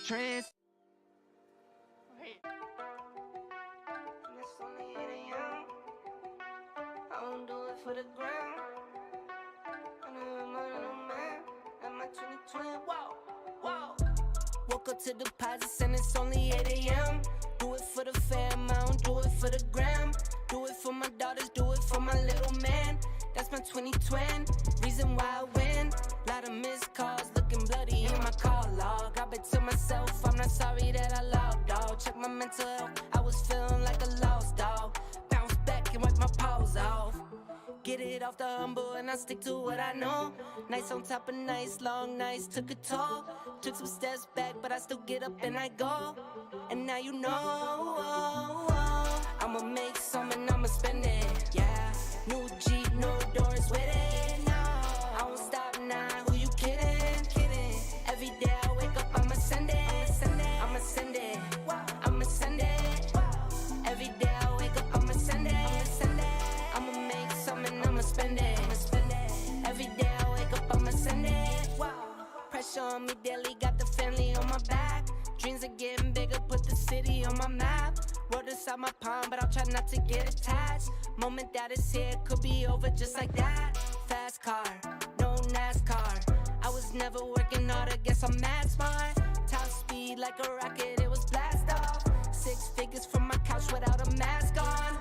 trends. Wait. It's only 8 a.m. I don't do it for the gram. I know I'm a man. I'm my 2020. Whoa, whoa. Woke up to deposits and it's only 8 a.m. Do it for the fam, I don't do it for the gram. Do it for my daughters, do it for my little man. That's my 2020. Reason why I win. Lot of missed calls, looking bloody in my call log. I bet to myself, I'm not sorry that I logged, dog. Check my mental health, I was feeling like a lost dog. Bounce back and wipe my paws off. Get it off the humble and I stick to what I know. Nights on top of nights, long nights took a toll. Took some steps back, but I still get up and I go. And now you know, I'ma make some and I'ma spend it. Yeah, new Jeep, no doors with it. No, I won't stop now. Who you kidding? Kidding. Every day I wake up, I'ma send it. I'ma send it. I'ma send it. Every day I wake up, I'ma send it. I'ma make some and I'ma spend it. Every day I wake up, I'ma send it. Pressure on me daily, got the family on my back. Dreams are getting bigger, put the city on my map. Wrote inside my palm, but I'll try not to get attached. Moment that is here, could be over just like that. Fast car, no NASCAR. I was never working hard, I guess I'm mad smart. Top speed like a rocket, it was blast off. 6 figures from my couch without a mask on.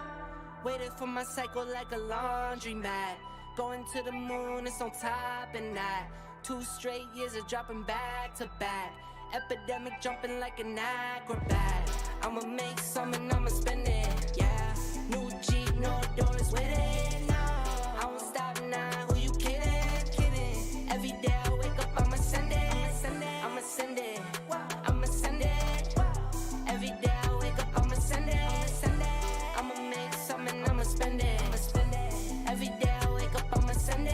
Waited for my cycle like a laundromat. Going to the moon, it's on top and that. 2 straight years of dropping back to back. Epidemic jumping like an acrobat. I'ma make some and I'ma spend it. Yeah, new Jeep, no doors with it. No, I won't stop now. Who you kidding? Kidding. Every day I wake up, I'ma send it. I'ma send it. I'ma send it. Every day I wake up, I'ma send it. I'ma make some and I'ma spend it. Every day I wake up, I'ma send it.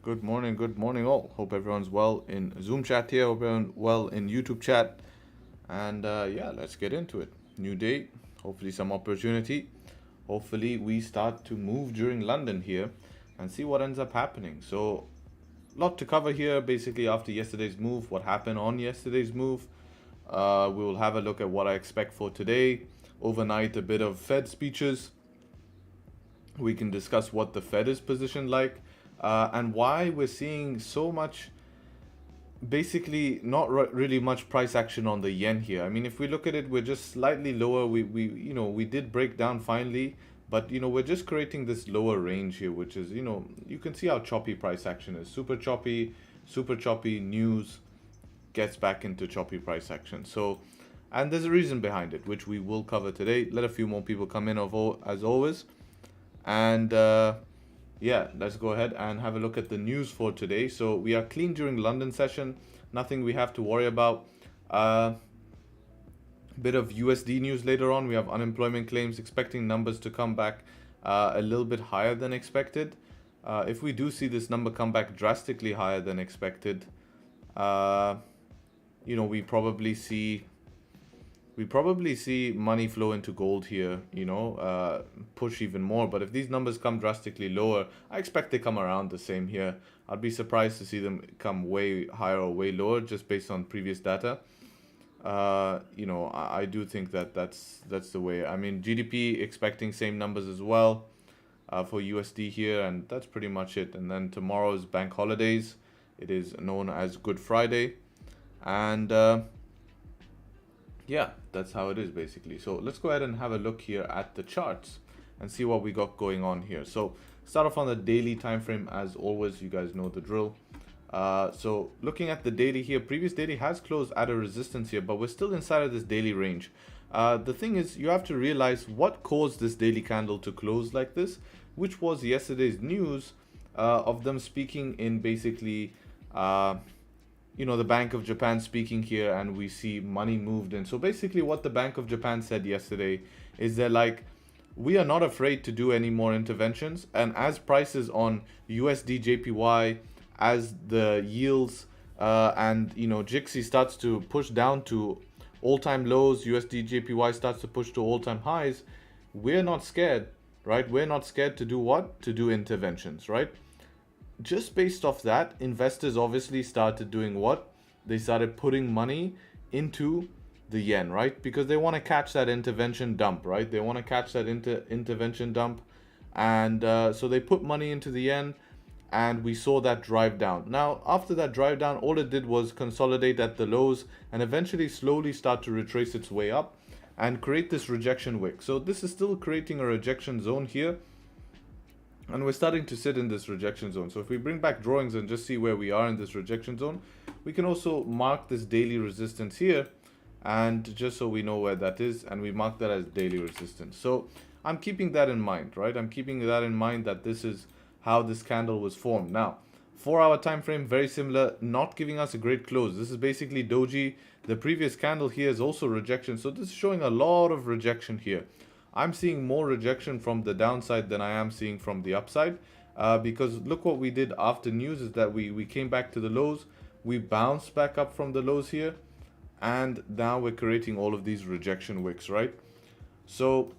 Good morning all. Hope everyone's well in Zoom chat here. Hope everyone's well in YouTube chat. And yeah, let's get into it. New day, hopefully some opportunity. Hopefully we start to move during London here and see what ends up happening. So a lot to cover here. Basically after yesterday's move, what happened on yesterday's move. We will have a look at what I expect for today. Overnight, a bit of Fed speeches. We can discuss what the Fed is positioned like. And why we're seeing so much, basically not really much price action on the yen here. I mean, if we look at it, we're just slightly lower. We did break down finally, but we're just creating this lower range here, which is, you can see how choppy price action is. Super choppy, news gets back into choppy price action. So, and there's a reason behind it, which we will cover today. Let a few more people come in as always. And yeah, let's go ahead and have a look at the news for today. So we are clean during London session. Nothing we have to worry about. Bit of USD news later on. We have unemployment claims, expecting numbers to come back a little bit higher than expected. If we do see this number come back drastically higher than expected, we probably see money flow into gold here, push even more. But if these numbers come drastically lower, I expect they come around the same here. I'd be surprised to see them come way higher or way lower just based on previous data. I do think that's the way. I mean, GDP expecting same numbers as well for USD here, and that's pretty much it. And then tomorrow's bank holidays. It is known as Good Friday, and yeah, that's how it is basically. So let's go ahead and have a look here at the charts and see what we got going on here. So start off on the daily time frame as always. You guys know the drill. So looking at the daily here, previous daily has closed at a resistance here, but we're still inside of this daily range. The thing is, you have to realize what caused this daily candle to close like this, which was yesterday's news of them speaking in basically, the Bank of Japan speaking here, and we see money moved in. So basically what the Bank of Japan said yesterday is they're like, we are not afraid to do any more interventions, and as prices on USD JPY, as the yields and JPY starts to push down to all-time lows, USD JPY starts to push to all-time highs, we're not scared, right? We're not scared to do what? To do interventions, right? Just based off that, investors obviously started doing what? They started putting money into the yen, right? Because they want to catch that intervention dump, right? They want to catch that intervention dump. And so they put money into the yen, and we saw that drive down. Now, after that drive down, all it did was consolidate at the lows and eventually slowly start to retrace its way up and create this rejection wick. So this is still creating a rejection zone here, and we're starting to sit in this rejection zone. So if we bring back drawings and just see where we are in this rejection zone, we can also mark this daily resistance here, and just so we know where that is, and we mark that as daily resistance. So I'm keeping that in mind, right? I'm keeping that in mind, that this is how this candle was formed. Now, 4-hour time frame, very similar, not giving us a great close. This is basically doji. The previous candle here is also rejection. So this is showing a lot of rejection here. I'm seeing more rejection from the downside than I am seeing from the upside, because look what we did after news is that we came back to the lows, we bounced back up from the lows here, and now we're creating all of these rejection wicks, right? So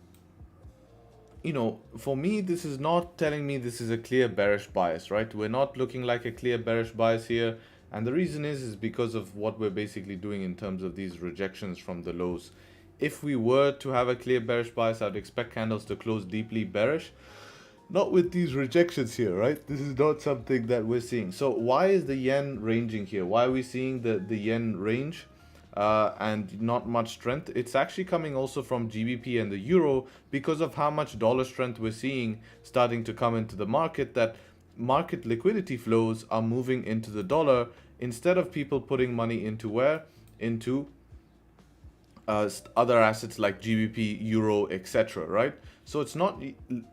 for me, this is not telling me this is a clear bearish bias, right? We're not looking like a clear bearish bias here. And the reason is because of what we're basically doing in terms of these rejections from the lows. If we were to have a clear bearish bias, I'd expect candles to close deeply bearish. Not with these rejections here, right? This is not something that we're seeing. So why is the yen ranging here? Why are we seeing the yen range? And not much strength? It's actually coming also from GBP and the euro, because of how much dollar strength we're seeing starting to come into the market, that market liquidity flows are moving into the dollar instead of people putting money into where? Into other assets like GBP, euro, etc., right? So it's not,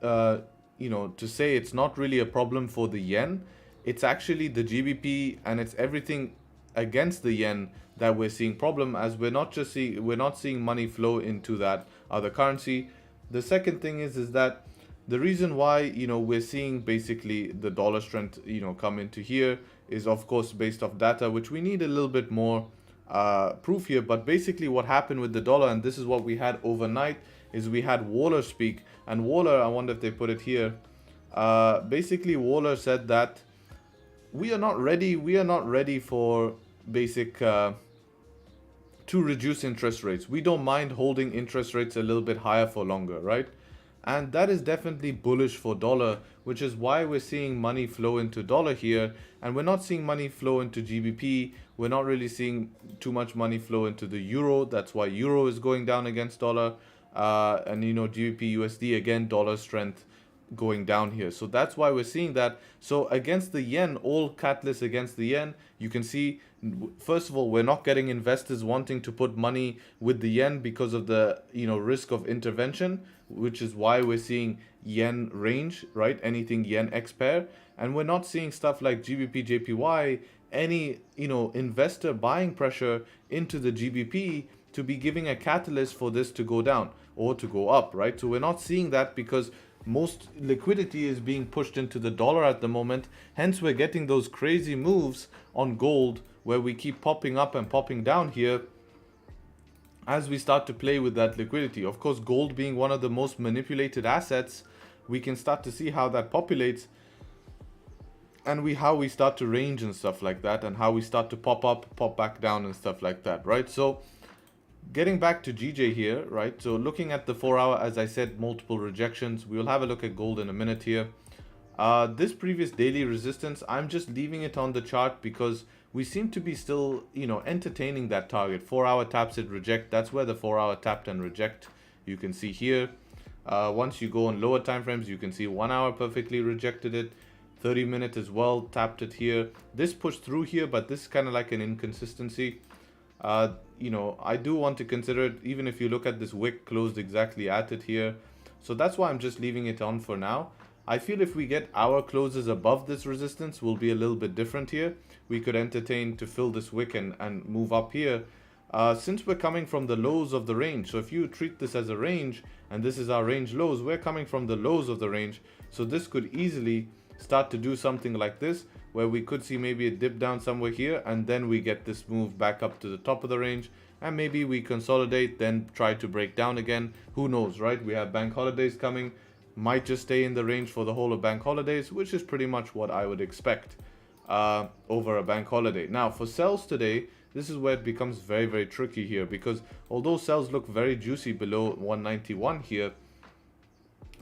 to say it's not really a problem for the yen. It's actually the GBP, and it's everything against the yen that we're seeing problem, as we're not seeing money flow into that other currency. The second thing is that the reason why we're seeing basically the dollar strength come into here is of course based off data, which we need a little bit more proof here. But basically what happened with the dollar, and this is what we had overnight, is we had Waller speak, and Waller, I wonder if they put it here, basically Waller said that we are not ready for basic to reduce interest rates. We don't mind holding interest rates a little bit higher for longer, right? And that is definitely bullish for dollar, which is why we're seeing money flow into dollar here, and we're not seeing money flow into GBP. We're not really seeing too much money flow into the euro. That's why euro is going down against dollar, and GBP USD, again, dollar strength going down here. So that's why we're seeing that. So against the yen, all catalysts against the yen, you can see, first of all, we're not getting investors wanting to put money with the yen because of the risk of intervention, which is why we're seeing yen range, right? Anything yen X pair. And we're not seeing stuff like GBP JPY, any investor buying pressure into the GBP to be giving a catalyst for this to go down or to go up, right? So we're not seeing that because most liquidity is being pushed into the dollar at the moment. Hence, we're getting those crazy moves on gold where we keep popping up and popping down here as we start to play with that liquidity. Of course, gold being one of the most manipulated assets, we can start to see how that populates, and how we start to range and stuff like that, and how we start to pop up, pop back down and stuff like that, right? So getting back to GJ here, right? So looking at the 4-hour, as I said, multiple rejections. We will have a look at gold in a minute here. This previous daily resistance, I'm just leaving it on the chart because we seem to be still, entertaining that target. 4-hour taps it, reject. That's where the 4-hour tapped and reject. You can see here. Once you go on lower time frames, you can see 1 hour perfectly rejected it. 30-minute as well, tapped it here. This pushed through here, but this is kind of like an inconsistency. You know, I do want to consider it, even if you look at this wick closed exactly at it here. So that's why I'm just leaving it on for now. I feel if we get our closes above this resistance, will be a little bit different here. We could entertain to fill this wick and move up here. Since we're coming from the lows of the range, so if you treat this as a range, and this is our range lows, we're coming from the lows of the range. So this could easily start to do something like this, where we could see maybe a dip down somewhere here, and then we get this move back up to the top of the range, and maybe we consolidate, then try to break down again. Who knows, right? We have bank holidays coming, might just stay in the range for the whole of bank holidays, which is pretty much what I would expect over a bank holiday. Now for sells today, this is where it becomes very, very tricky here, because although sells look very juicy below 191 here,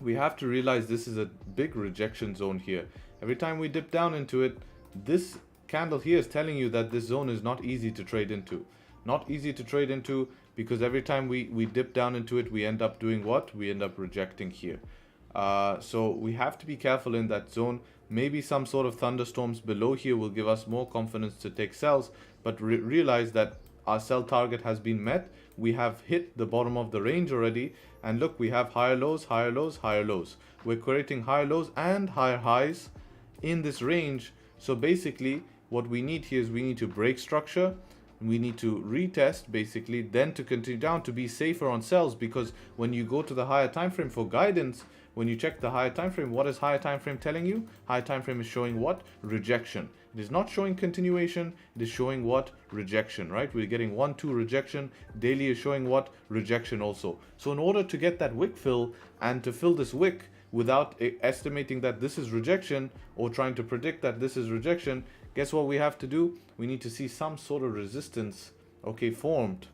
we have to realize this is a big rejection zone here. Every time we dip down into it, this candle here is telling you that this zone is not easy to trade into. Not easy to trade into, because every time we dip down into it, we end up doing what? We end up rejecting here. So we have to be careful in that zone. Maybe some sort of thunderstorms below here will give us more confidence to take sells, but realize that our sell target has been met. We have hit the bottom of the range already, and look, we have higher lows, higher lows, higher lows. We're creating higher lows and higher highs in this range. So basically what we need here is we need to break structure, we need to retest basically, then to continue down to be safer on sells, because when you go to the higher time frame for guidance, when you check the higher time frame, what is higher time frame telling you? Higher time frame is showing what? Rejection. It is not showing continuation, it is showing what? Rejection, right? We're getting 1, 2 rejection. Daily is showing what? Rejection also. So in order to get that wick fill, and to fill this wick without estimating that this is rejection, or trying to predict that this is rejection, guess what we have to do? We need to see some sort of resistance, okay, formed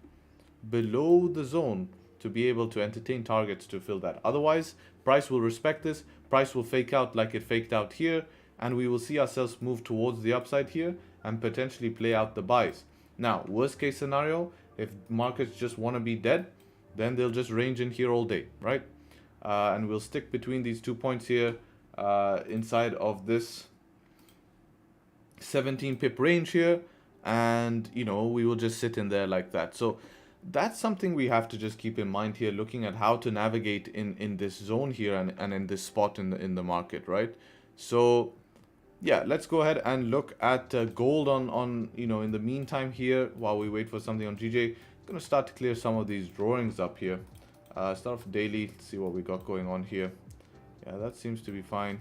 below the zone to be able to entertain targets to fill that. Otherwise, price will respect this, price will fake out like it faked out here, and we will see ourselves move towards the upside here and potentially play out the buys. Now, worst case scenario, if markets just want to be dead, then they'll just range in here all day, right? And we'll stick between these 2 points here inside of this 17 pip range here, and you know, we will just sit in there like that. So that's something we have to just keep in mind here, looking at how to navigate in this zone here and in this spot in the market, right? So yeah, let's go ahead and look at gold on you know, in the meantime here, while we wait for something on GJ. I'm gonna start to clear some of these drawings up here. Start off daily, let's see what we got going on here. Yeah, that seems to be fine.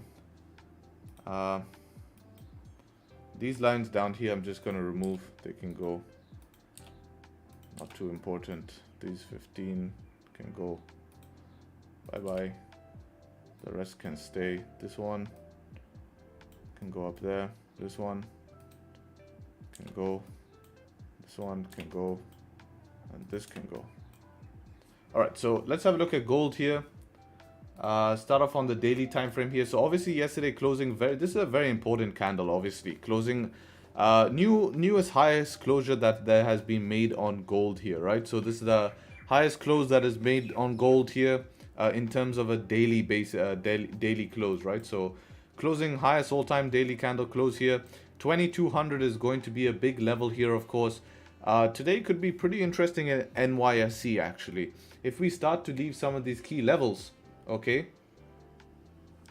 These lines down here, I'm just gonna remove. They can go. Not too important. These 15 can go. Bye-bye. The rest can stay. This one can go up there. This one can go. This one can go. And this can go. Alright, so let's have a look at gold here. Start off on the daily time frame here. So obviously yesterday closing, this is a very important candle, obviously. Closing newest highest closure that there has been made on gold here, right? So this is the highest close that is made on gold here in terms of a daily base, daily close, right? So closing highest all-time daily candle close here. 2200 is going to be a big level here, of course. Today could be pretty interesting at NYSE actually. If we start to leave some of these key levels, okay,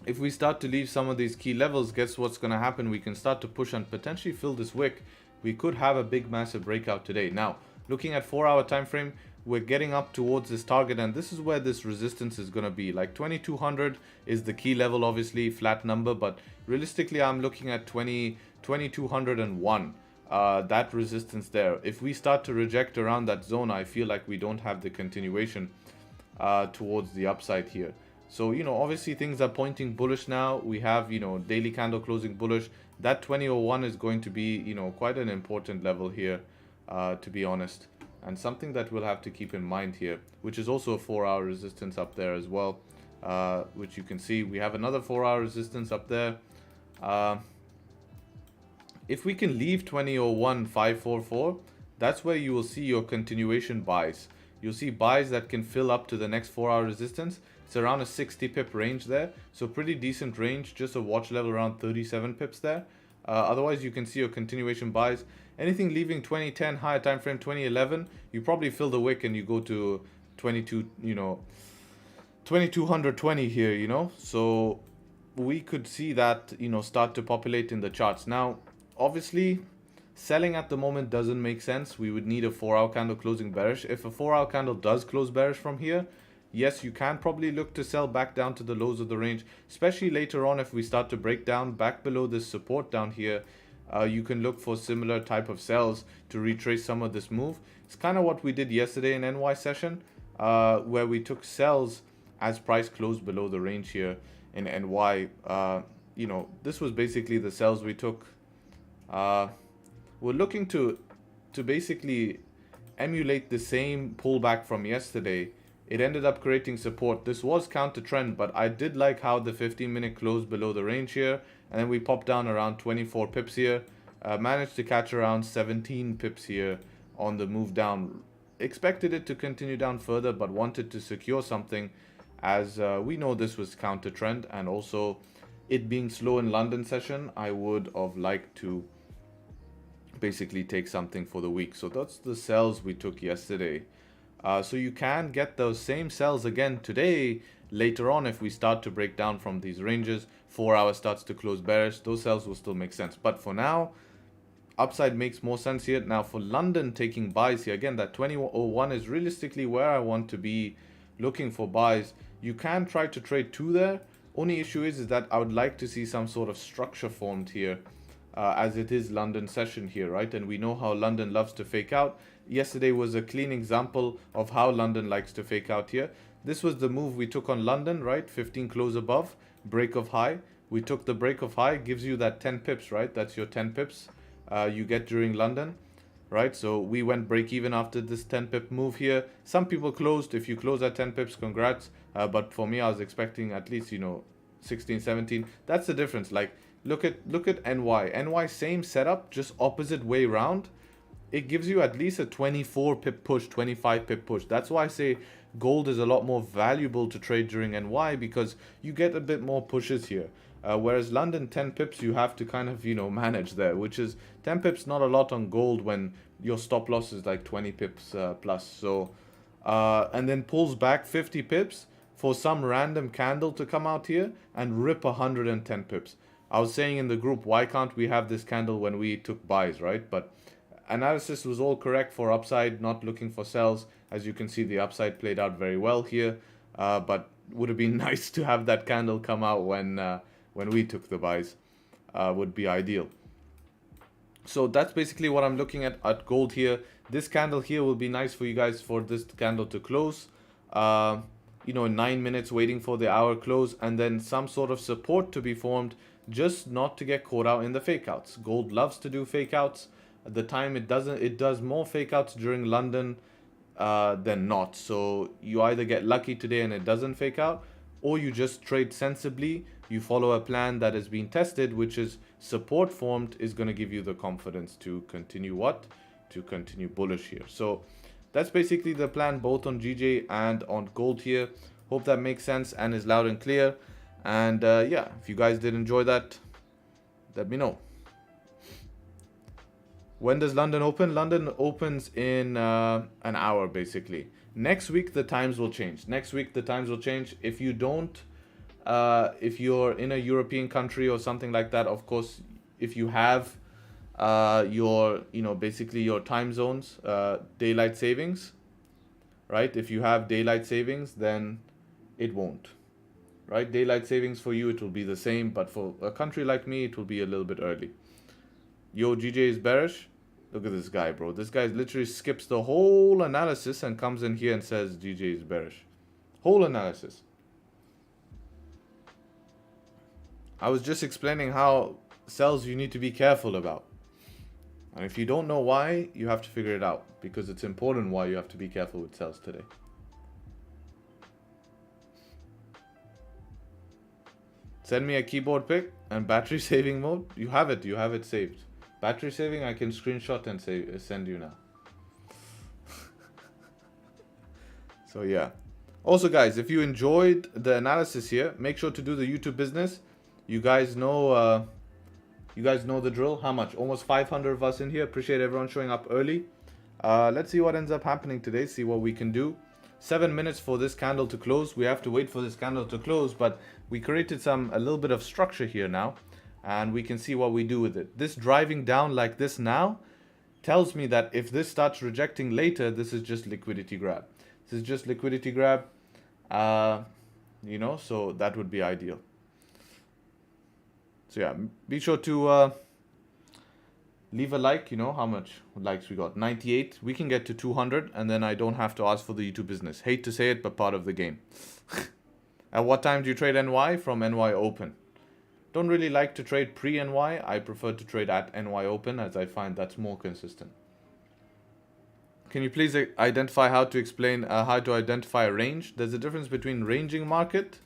if we start to leave some of these key levels, guess what's going to happen? We can start to push and potentially fill this wick. We could have a big massive breakout today. Now looking at 4-hour time frame, we're getting up towards this target, and this is where this resistance is going to be. Like 2200 is the key level, obviously flat number, but realistically I'm looking at 2201. That resistance there. If we start to reject around that zone, I feel like we don't have the continuation towards the upside here. So, you know, obviously things are pointing bullish now. We have, you know, daily candle closing bullish. That 2001 is going to be, you know, quite an important level here, to be honest. And something that we'll have to keep in mind here, which is also a 4-hour resistance up there as well, which you can see. We have another 4-hour resistance up there. If we can leave 2001 544, that's where you will see your continuation buys. you'll see buys that can fill up to the next 4-hour resistance. It's around a 60 pip range there, so pretty decent range, just a watch level around 37 pips there. Otherwise, you can see your continuation buys. Anything leaving 2010 higher time frame 2011, you probably fill the wick and you go to 2220 here, so we could see that start to populate in the charts. Now obviously selling at the moment doesn't make sense. We would need a 4-hour candle closing bearish. If a 4-hour candle does close bearish from here, yes, you can probably look to sell back down to the lows of the range, especially later on if we start to break down back below this support down here. You can look for similar type of sells to retrace some of this move. It's kind of what we did yesterday in NY session, where we took sells as price closed below the range here in NY. This was basically the sells we took. We're looking to basically emulate the same pullback from yesterday. It ended up creating support. This was counter trend, but I did like how the 15-minute closed below the range here, and then we popped down around 24 pips here. Managed to catch around 17 pips here on the move down. Expected it to continue down further, but wanted to secure something, as we know this was counter trend, and also it being slow in London session, I would have liked to basically take something for the week. So that's the sells we took yesterday. So you can get those same sells again today later on if we start to break down from these ranges. 4 hours starts to close bearish, those sells will still make sense. But for now, upside makes more sense here. Now for London taking buys here, again, that 2001 is realistically where I want to be looking for buys. You can try to trade 2 there. Only issue is that I would like to see some sort of structure formed here, as it is London session here, right? And we know how London loves to fake out. Yesterday was a clean example of how London likes to fake out here. This was the move we took on London, right? 15 close above, break of high. We took the break of high, gives you that 10 pips, right? That's your 10 pips you get during London, right? So we went break even after this 10 pip move here. Some people closed. If you close at 10 pips, congrats. But for me, I was expecting at least 16, 17. That's the difference. Like look at NY. NY same setup, just opposite way round. It gives you at least a 24 pip push, 25 pip push. That's why I say gold is a lot more valuable to trade during NY, because you get a bit more pushes here. Whereas London 10 pips, you have to kind of manage there, which is 10 pips not a lot on gold when your stop loss is like 20 pips plus. So and then pulls back 50 pips for some random candle to come out here and rip 110 pips. I was saying in the group, why can't we have this candle when we took buys, right? But analysis was all correct for upside, not looking for sells. As you can see, the upside played out very well here, but would have been nice to have that candle come out when we took the buys. Would be ideal. So that's basically what I'm looking at gold here. This candle here will be nice for you guys for this candle to close. 9 minutes waiting for the hour close, and then some sort of support to be formed, just not to get caught out in the fake outs. Gold loves to do fake outs. At the time it does more fake outs during London than not. So you either get lucky today and it doesn't fake out, or you just trade sensibly. You follow a plan that has been tested, which is support formed is going to give you the confidence to continue bullish here. So that's basically the plan, both on GJ and on gold here. Hope that makes sense and is loud and clear. And if you guys did enjoy that, let me know. When does London open? London opens in an hour, basically. Next week, the times will change. If you don't, if you're in a European country or something like that, of course, if you have basically your time zones, daylight savings, right? If you have daylight savings, then it won't, right? Daylight savings for you, it will be the same, but for a country like me, it will be a little bit early. Yo, GJ is bearish. Look at this guy, bro. This guy literally skips the whole analysis and comes in here and says GJ is bearish. Whole analysis. I was just explaining how sells you need to be careful about. And if you don't know why, you have to figure it out, because it's important why you have to be careful with sells today. Send me a keyboard pic and battery saving mode. You have it saved. Battery saving, I can screenshot and send you now. So yeah. Also, guys, if you enjoyed the analysis here, make sure to do the YouTube business. You guys know the drill. How much? Almost 500 of us in here. Appreciate everyone showing up early. Let's see what ends up happening today. See what we can do. 7 minutes for this candle to close. We have to wait for this candle to close, but we created a little bit of structure here now, and we can see what we do with it. This driving down like this now tells me that if this starts rejecting later, this is just liquidity grab. This is just liquidity grab, so that would be ideal. So yeah, be sure to leave a like. You know how much likes we got? 98. We can get to 200, and then I don't have to ask for the YouTube business. Hate to say it, but part of the game. At what time do you trade NY? From NY Open. Don't really like to trade pre-NY. I prefer to trade at NY Open, as I find that's more consistent. Can you please identify how to identify a range? There's a difference between ranging market,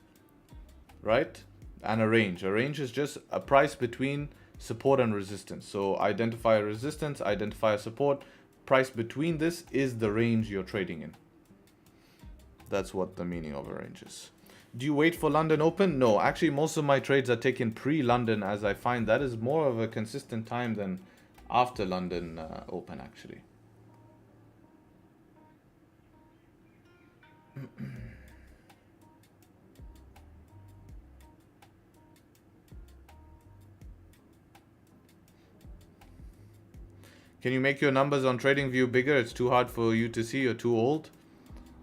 right, and a range. A range is just a price between support and resistance. So identify a resistance, identify a support. Price between this is the range you're trading in. That's what the meaning of a range is. Do you wait for London Open? No, actually most of my trades are taken pre-London, as I find that is more of a consistent time than after London Open actually. Can you make your numbers on Tradingview bigger? It's too hard for you to see. You're too old.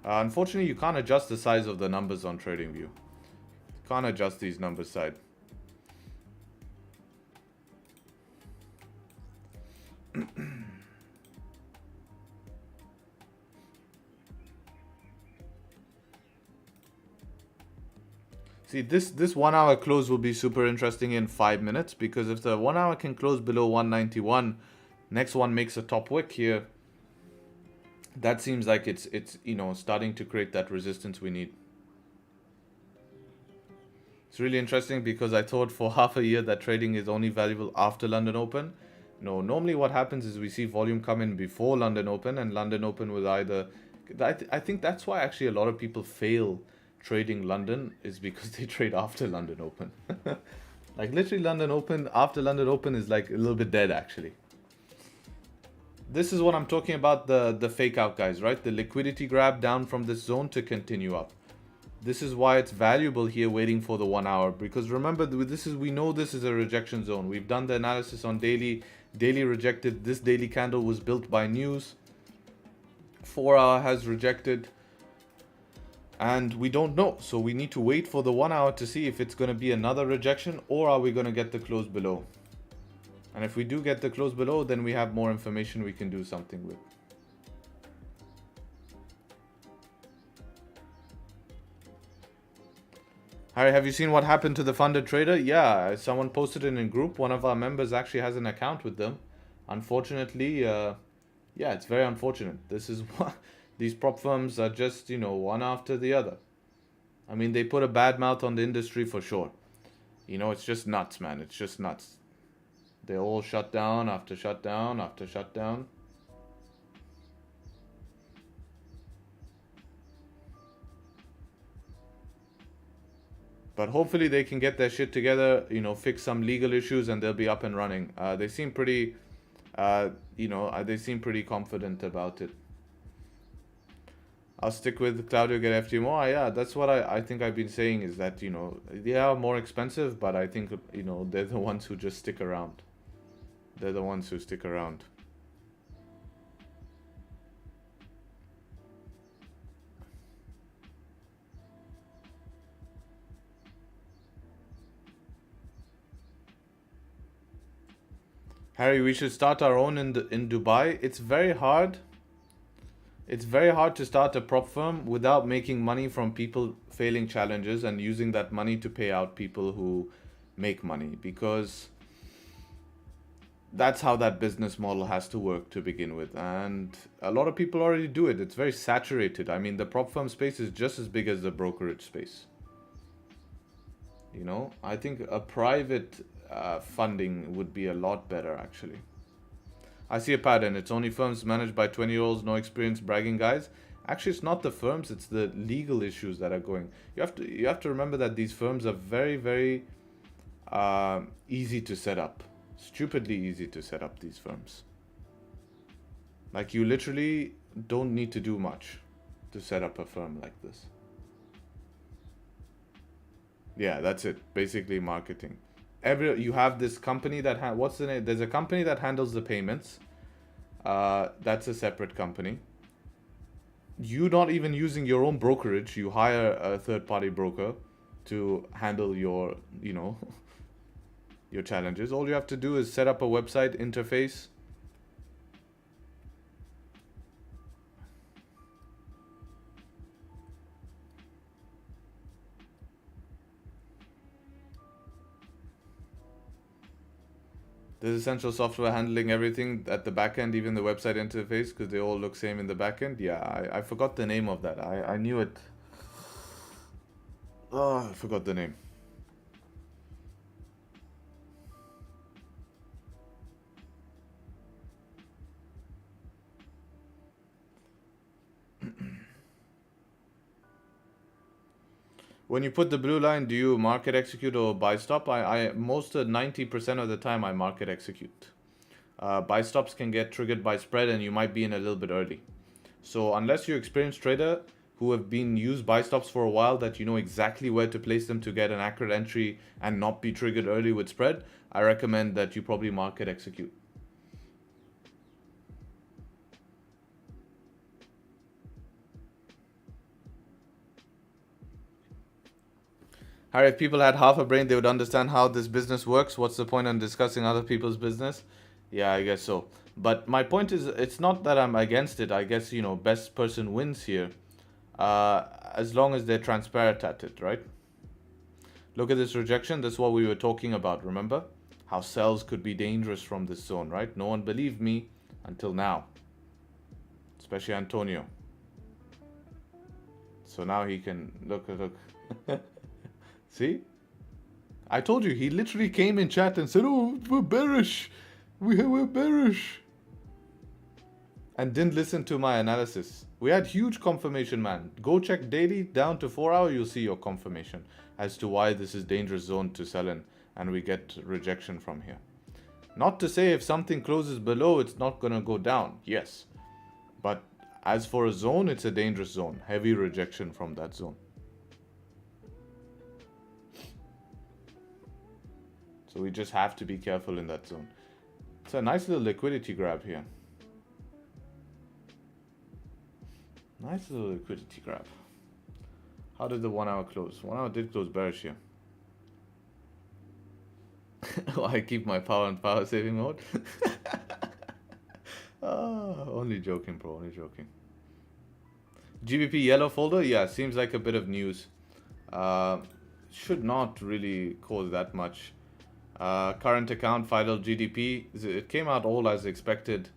Unfortunately, you can't adjust the size of the numbers on Tradingview. You can't adjust these numbers side. See, this 1 hour close will be super interesting in 5 minutes, because if the 1 hour can close below 191, next one makes a top wick here. That seems like it's starting to create that resistance we need. It's really interesting because I thought for half a year that trading is only valuable after London Open. No, normally what happens is we see volume come in before London Open, and London Open will either... I think that's why actually a lot of people fail trading London, is because they trade after London Open. Like literally London Open, after London Open is like a little bit dead actually. This is what I'm talking about, the fake out guys, right? The liquidity grab down from this zone to continue up. This is why it's valuable here waiting for the 1 hour, because remember, we know this is a rejection zone. We've done the analysis on daily rejected. This daily candle was built by news. 4 hour has rejected, and we don't know. So we need to wait for the 1 hour to see if it's going to be another rejection, or are we going to get the close below. And if we do get the close below, then we have more information we can do something with. Harry, have you seen what happened to the funded trader? Yeah, someone posted it in group. One of our members actually has an account with them. Unfortunately, yeah, it's very unfortunate. This is what these prop firms are, just, one after the other. I mean, they put a bad mouth on the industry for sure. It's just nuts, man. It's just nuts. They all shut down after shutdown after shutdown. But hopefully they can get their shit together, fix some legal issues, and they'll be up and running. They seem pretty, they seem pretty confident about it. I'll stick with Claudio, get FTMO. Yeah, that's what I think I've been saying, is that, they are more expensive, but I think, they're the ones who just stick around. They're the ones who stick around. Harry, we should start our own in Dubai. It's very hard. It's very hard to start a prop firm without making money from people failing challenges and using that money to pay out people who make money, because that's how that business model has to work to begin with. And a lot of people already do it. It's very saturated. I mean, the prop firm space is just as big as the brokerage space. I think a private funding would be a lot better, actually. I see a pattern. It's only firms managed by 20-year-olds, no experience, bragging guys. Actually, it's not the firms, it's the legal issues that are going. You have to remember that these firms are very, very easy to set up. Stupidly easy to set up, these firms. Like, you literally don't need to do much to set up a firm like this. Yeah, that's it. Basically marketing. You have this company that what's the name? There's a company that handles the payments. That's a separate company. You not even using your own brokerage, you hire a third-party broker to handle your, you know, your challenges. All you have to do is set up a website interface. There's essential software handling everything at the back end, even the website interface, because they all look same in the back end. Yeah, I forgot the name of that. I knew it. Oh, I forgot the name. When you put the blue line, do you market execute or buy stop? I most 90% of the time I market execute. Buy stops can get triggered by spread and you might be in a little bit early. So unless you're an experienced trader who have been used buy stops for a while, that you know exactly where to place them to get an accurate entry and not be triggered early with spread, I recommend that you probably market execute. Harry, if people had half a brain, they would understand how this business works. What's the point in discussing other people's business? Yeah, I guess so. But my point is, it's not that I'm against it. I guess, you know, best person wins here. As long as they're transparent at it, right? Look at this rejection. That's what we were talking about, remember? How sells could be dangerous from this zone, right? No one believed me until now. Especially Antonio. So now he can... Look. See? I told you, he literally came in chat and said, oh, we're bearish. We're bearish. And didn't listen to my analysis. We had huge confirmation, man. Go check daily down to 4 hour, you'll see your confirmation as to why this is dangerous zone to sell in and we get rejection from here. Not to say if something closes below, it's not going to go down. Yes. But as for a zone, it's a dangerous zone. Heavy rejection from that zone. So we just have to be careful in that zone. It's a nice little liquidity grab here. Nice little liquidity grab. How did the 1 hour close? 1 hour did close bearish here. Oh, I keep my power in power saving mode. Only joking, bro. Only joking. Gbpjpy yellow folder? Yeah, seems like a bit of news. Should not really cause that much. Current account, final GDP. It came out all as expected.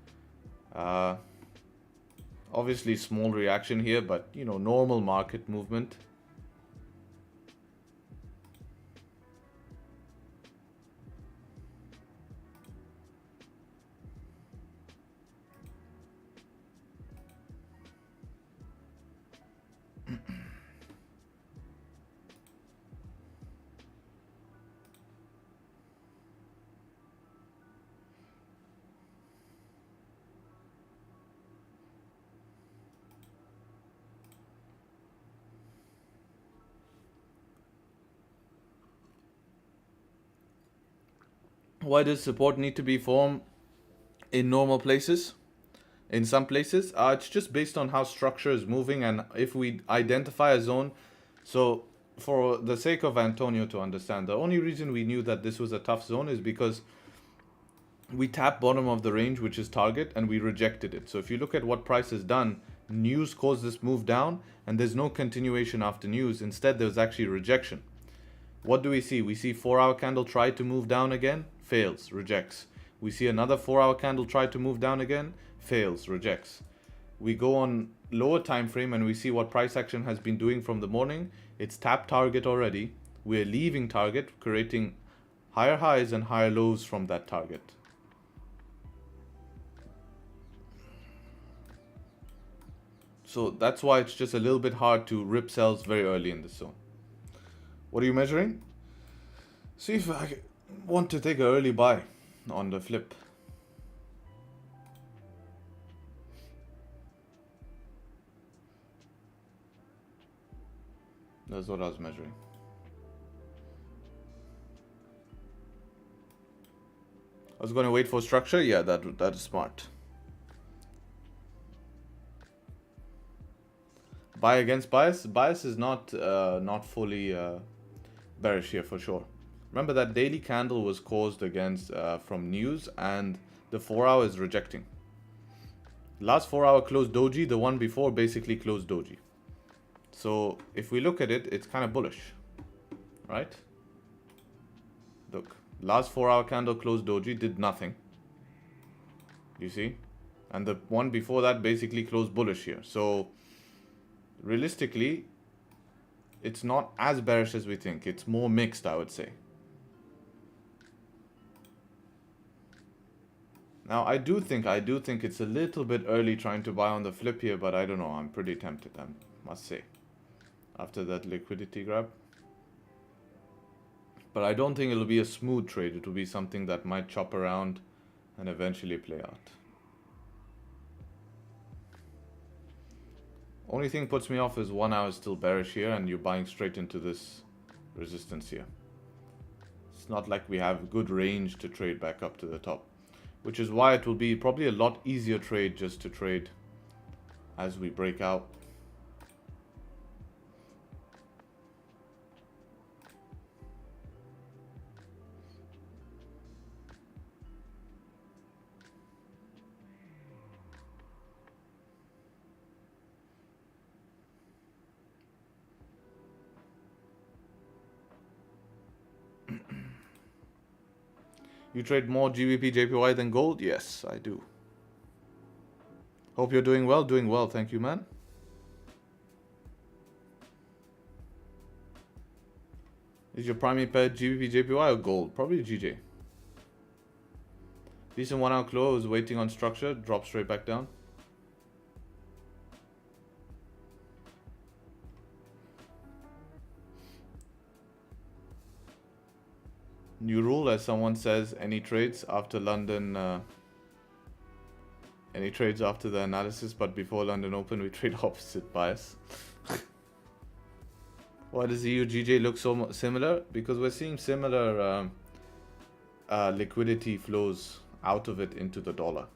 Obviously small reaction here, but you know, normal market movement. Why does support need to be formed in normal places? In some places, it's just based on how structure is moving and if we identify a zone. So for the sake of Antonio to understand, the only reason we knew that this was a tough zone is because we tapped bottom of the range, which is target, and we rejected it. So if you look at what price has done, news caused this move down and there's no continuation after news. Instead, there was actually rejection. What do we see? We see 4 hour candle try to move down again, fails, rejects. We see another 4 hour candle try to move down again, fails, rejects. We go on lower time frame and we see what price action has been doing from the morning. It's tapped target already. We're leaving target, creating higher highs and higher lows from that target. So that's why it's just a little bit hard to rip sells very early in this zone. What are you measuring? See if I want to take an early buy on the flip. That's what I was measuring. I was going to wait for structure. Yeah, that is smart. Buy against bias. Bias is not fully bearish here for sure. Remember that daily candle was caused against from news, and the 4 hour is rejecting. Last 4 hour closed doji. The one before basically closed doji. So if we look at it, it's kind of bullish, right? Look, last 4 hour candle closed doji, did nothing. You see? And the one before that basically closed bullish here. So realistically, it's not as bearish as we think. It's more mixed, I would say. Now, I do think it's a little bit early trying to buy on the flip here, but I don't know. I'm pretty tempted, I must say, after that liquidity grab. But I don't think it'll be a smooth trade. It will be something that might chop around and eventually play out. Only thing puts me off is 1 hour is still bearish here, and you're buying straight into this resistance here. It's not like we have good range to trade back up to the top, which is why it will be probably a lot easier trade just to trade as we break out. You trade more GBP JPY than gold? Yes, I do. Hope you're doing well. Doing well, thank you, man. Is your primary pair GBP JPY or gold? Probably GJ. Decent 1 hour close, waiting on structure, drop straight back down. New rule, as someone says, any trades after London, any trades after the analysis, but before London Open, we trade opposite bias. Why does EU GJ look so similar? Because we're seeing similar liquidity flows out of it into the dollar.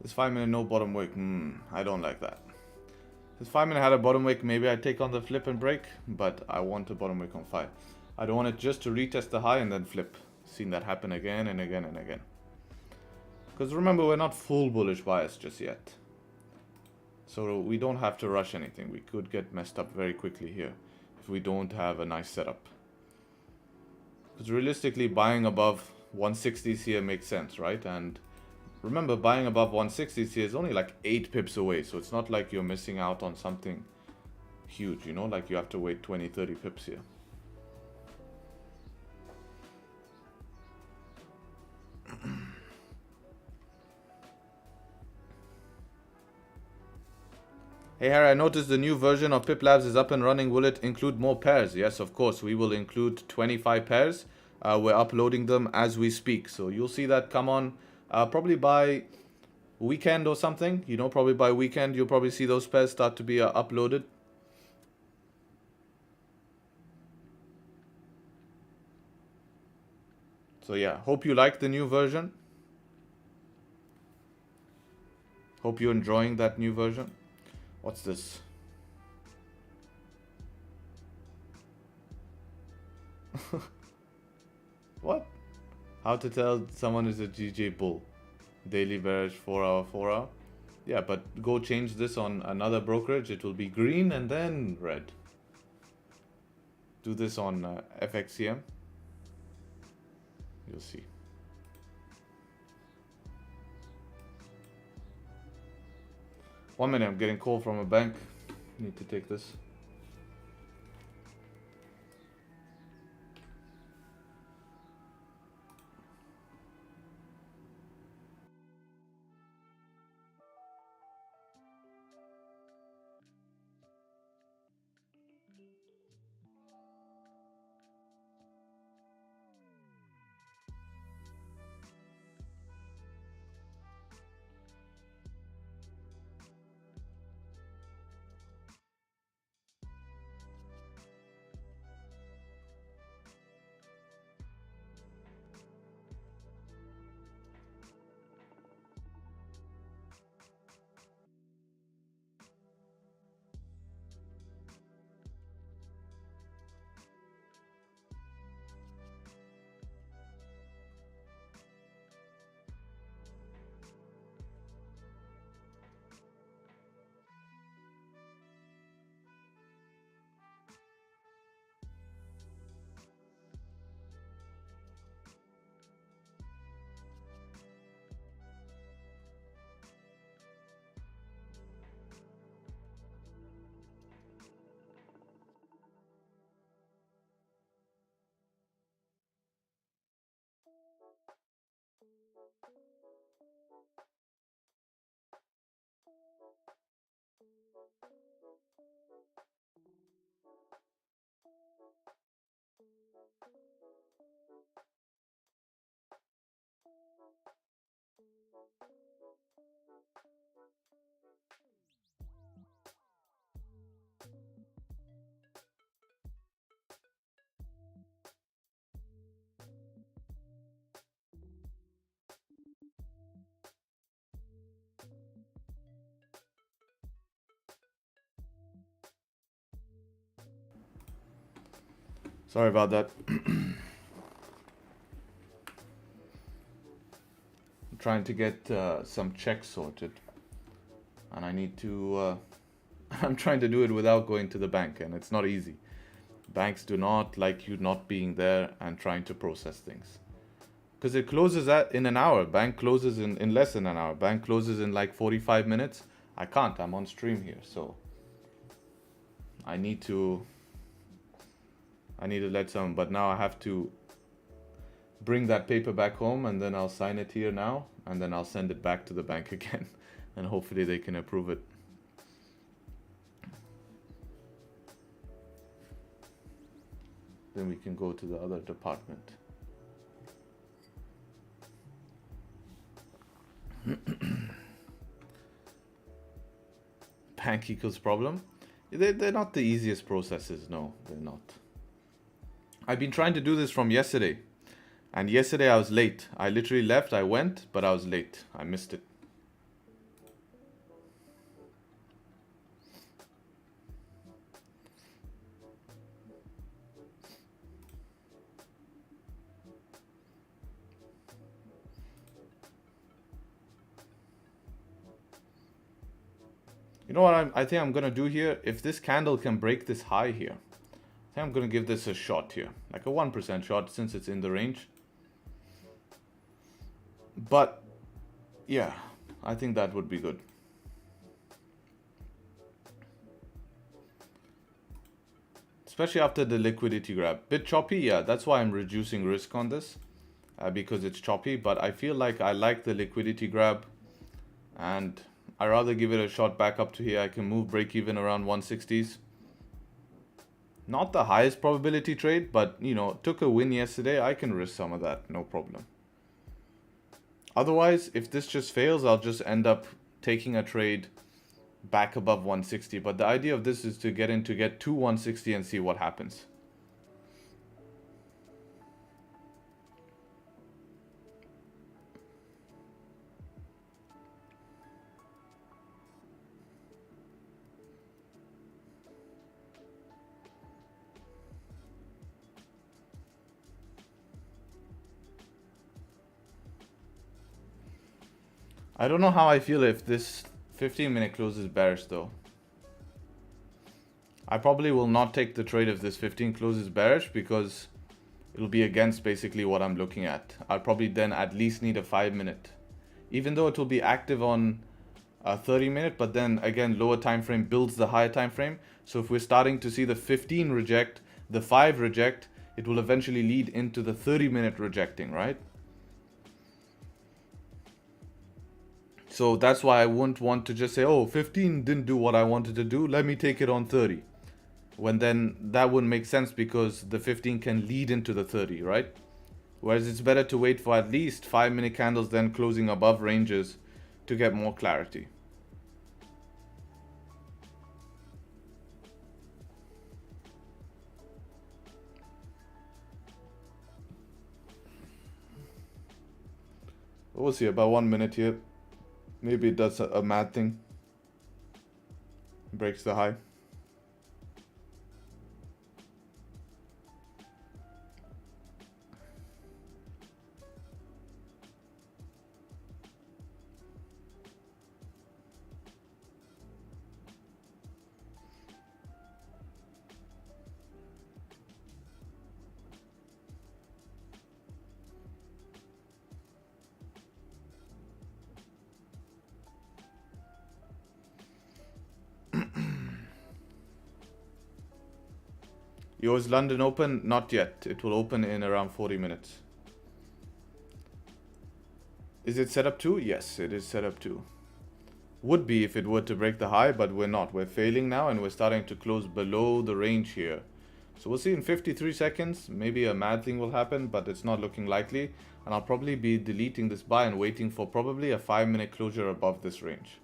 This 5 minute no bottom wick. I don't like that. This 5 minute had a bottom wick. Maybe I take on the flip and break, but I want a bottom wick on 5. I don't want it just to retest the high and then flip. Seen that happen again and again and again. Because remember, we're not full bullish bias just yet. So we don't have to rush anything. We could get messed up very quickly here if we don't have a nice setup. Because realistically, buying above 160s here makes sense, right? And remember, buying above 160s here is only like 8 pips away. So it's not like you're missing out on something huge, you know, like you have to wait 20, 30 pips here. Hey Harry, I noticed the new version of Pip Labs is up and running. Will it include more pairs? Yes, of course. We will include 25 pairs. We're uploading them as we speak. So you'll see that come on probably by weekend or something. You know, probably by weekend, you'll probably see those pairs start to be uploaded. So yeah, hope you like the new version. Hope you're enjoying that new version. What's this? What? How to tell someone is a GJ bull? Daily bearish 4 hour, 4 hour. Yeah, but go change this on another brokerage. It will be green and then red. Do this on FXCM. You'll see. 1 minute, I'm getting call from a bank. Need to take this. Sorry about that. I'm trying to get some checks sorted, and I need to. I'm trying to do it without going to the bank, and it's not easy. Banks do not like you not being there and trying to process things, because it closes in an hour. Bank closes in less than an hour. Bank closes in like 45 minutes. I can't. I'm on stream here, so I need to let some. But now I have to bring that paper back home, and then I'll sign it here now, and then I'll send it back to the bank again, and hopefully they can approve it. Then we can go to the other department. Bank equals problem. They're not the easiest processes. No, they're not. I've been trying to do this from yesterday. And yesterday I was late. I literally left, I went, but I was late. I missed it. You know what I think I'm going to do here? If this candle can break this high here, I think I'm going to give this a shot here. Like a 1% shot since it's in the range. But, yeah, I think that would be good. Especially after the liquidity grab. Bit choppy, yeah, that's why I'm reducing risk on this. Because it's choppy, but I feel like I like the liquidity grab. And I'd rather give it a shot back up to here. I can move break even around 160s. Not the highest probability trade, but, you know, took a win yesterday. I can risk some of that, no problem. Otherwise, if this just fails, I'll just end up taking a trade back above 160. But the idea of this is to get to 160 and see what happens. I don't know how I feel if this 15-minute close is bearish though. I probably will not take the trade if this 15 closes bearish because it'll be against basically what I'm looking at. I'll probably then at least need a 5-minute. Even though it will be active on 30 minute, but then again lower time frame builds the higher time frame. So if we're starting to see the 15 reject, the 5 reject, it will eventually lead into the 30-minute rejecting, right? So that's why I wouldn't want to just say, oh, 15 didn't do what I wanted to do, let me take it on 30. When then that wouldn't make sense, because the 15 can lead into the 30, right? Whereas it's better to wait for at least 5-minute candles then closing above ranges to get more clarity. We'll see, about 1 minute here. Maybe it does a mad thing. Breaks the high. Yours London open? Not yet. It will open in around 40 minutes. Is it set up too? Yes, it is set up too. Would be if it were to break the high, but we're not. We're failing now, and we're starting to close below the range here. So we'll see in 53 seconds. Maybe a mad thing will happen, but it's not looking likely. And I'll probably be deleting this buy and waiting for probably a 5-minute closure above this range.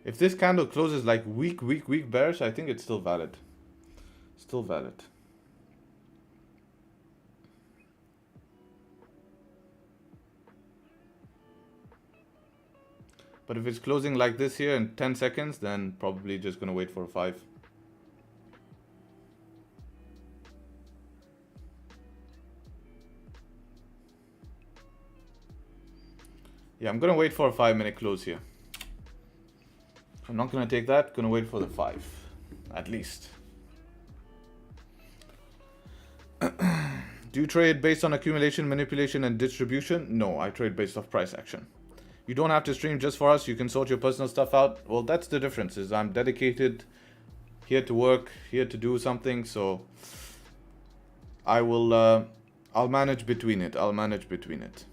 If this candle closes like weak bearish, I think it's still valid. Still valid. But if it's closing like this here in 10 seconds, then probably just going to wait for a 5. Yeah, I'm going to wait for a 5-minute close here. I'm not going to take that. Going to wait for the 5, at least. Do you trade based on accumulation, manipulation, and distribution? No, I trade based off price action. You don't have to stream just for us. You can sort your personal stuff out. Well, that's the difference. Is I'm dedicated, here to work, here to do something. So I will. I'll manage between it. I'll manage between it.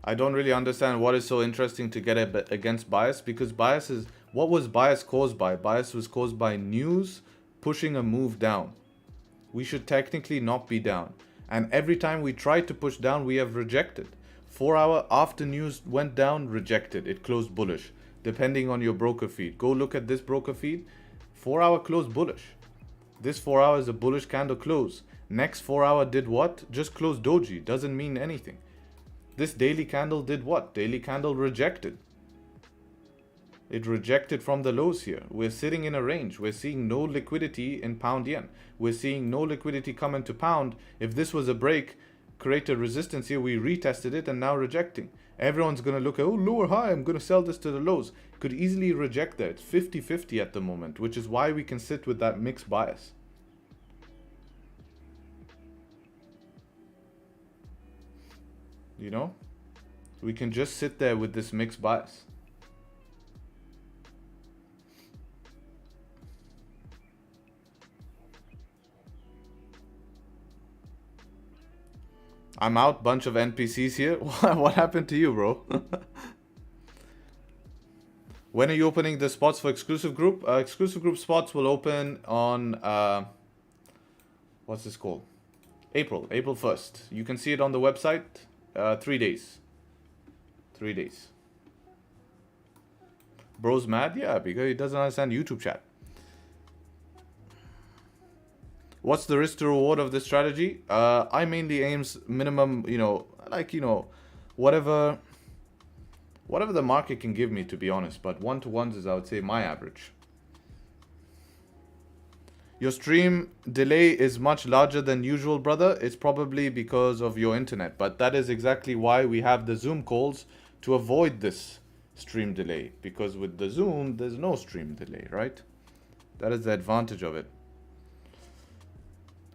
I don't really understand what is so interesting to get against bias, because bias is, what was bias caused by? Bias was caused by news pushing a move down. We should technically not be down. And every time we try to push down, we have rejected. 4 hour after news went down, rejected. It closed bullish. Depending on your broker feed. Go look at this broker feed. 4 hour closed bullish. This 4 hour is a bullish candle close. Next 4 hour did what? Just closed doji. Doesn't mean anything. This daily candle did what? Daily candle rejected. It rejected from the lows here. We're sitting in a range. We're seeing no liquidity in pound yen. We're seeing no liquidity come into pound. If this was a break, create a resistance here, we retested it and now rejecting. Everyone's going to look at, oh, lower high, I'm going to sell this to the lows. Could easily reject that. It's 50-50 at the moment, which is why we can sit with that mixed bias. You know, we can just sit there with this mixed bias. I'm out, bunch of NPCs here. What happened to you, bro? When are you opening the spots for exclusive group? Exclusive group spots will open on, what's this called? April 1st. You can see it on the website. 3 days. 3 days. Bro's mad? Yeah, because he doesn't understand YouTube chat. What's the risk to reward of this strategy? I mainly aims minimum, whatever the market can give me, to be honest. But 1-to-1s is, I would say, my average. Your stream delay is much larger than usual, brother. It's probably because of your internet. But that is exactly why we have the Zoom calls, to avoid this stream delay. Because with the Zoom, there's no stream delay, right? That is the advantage of it.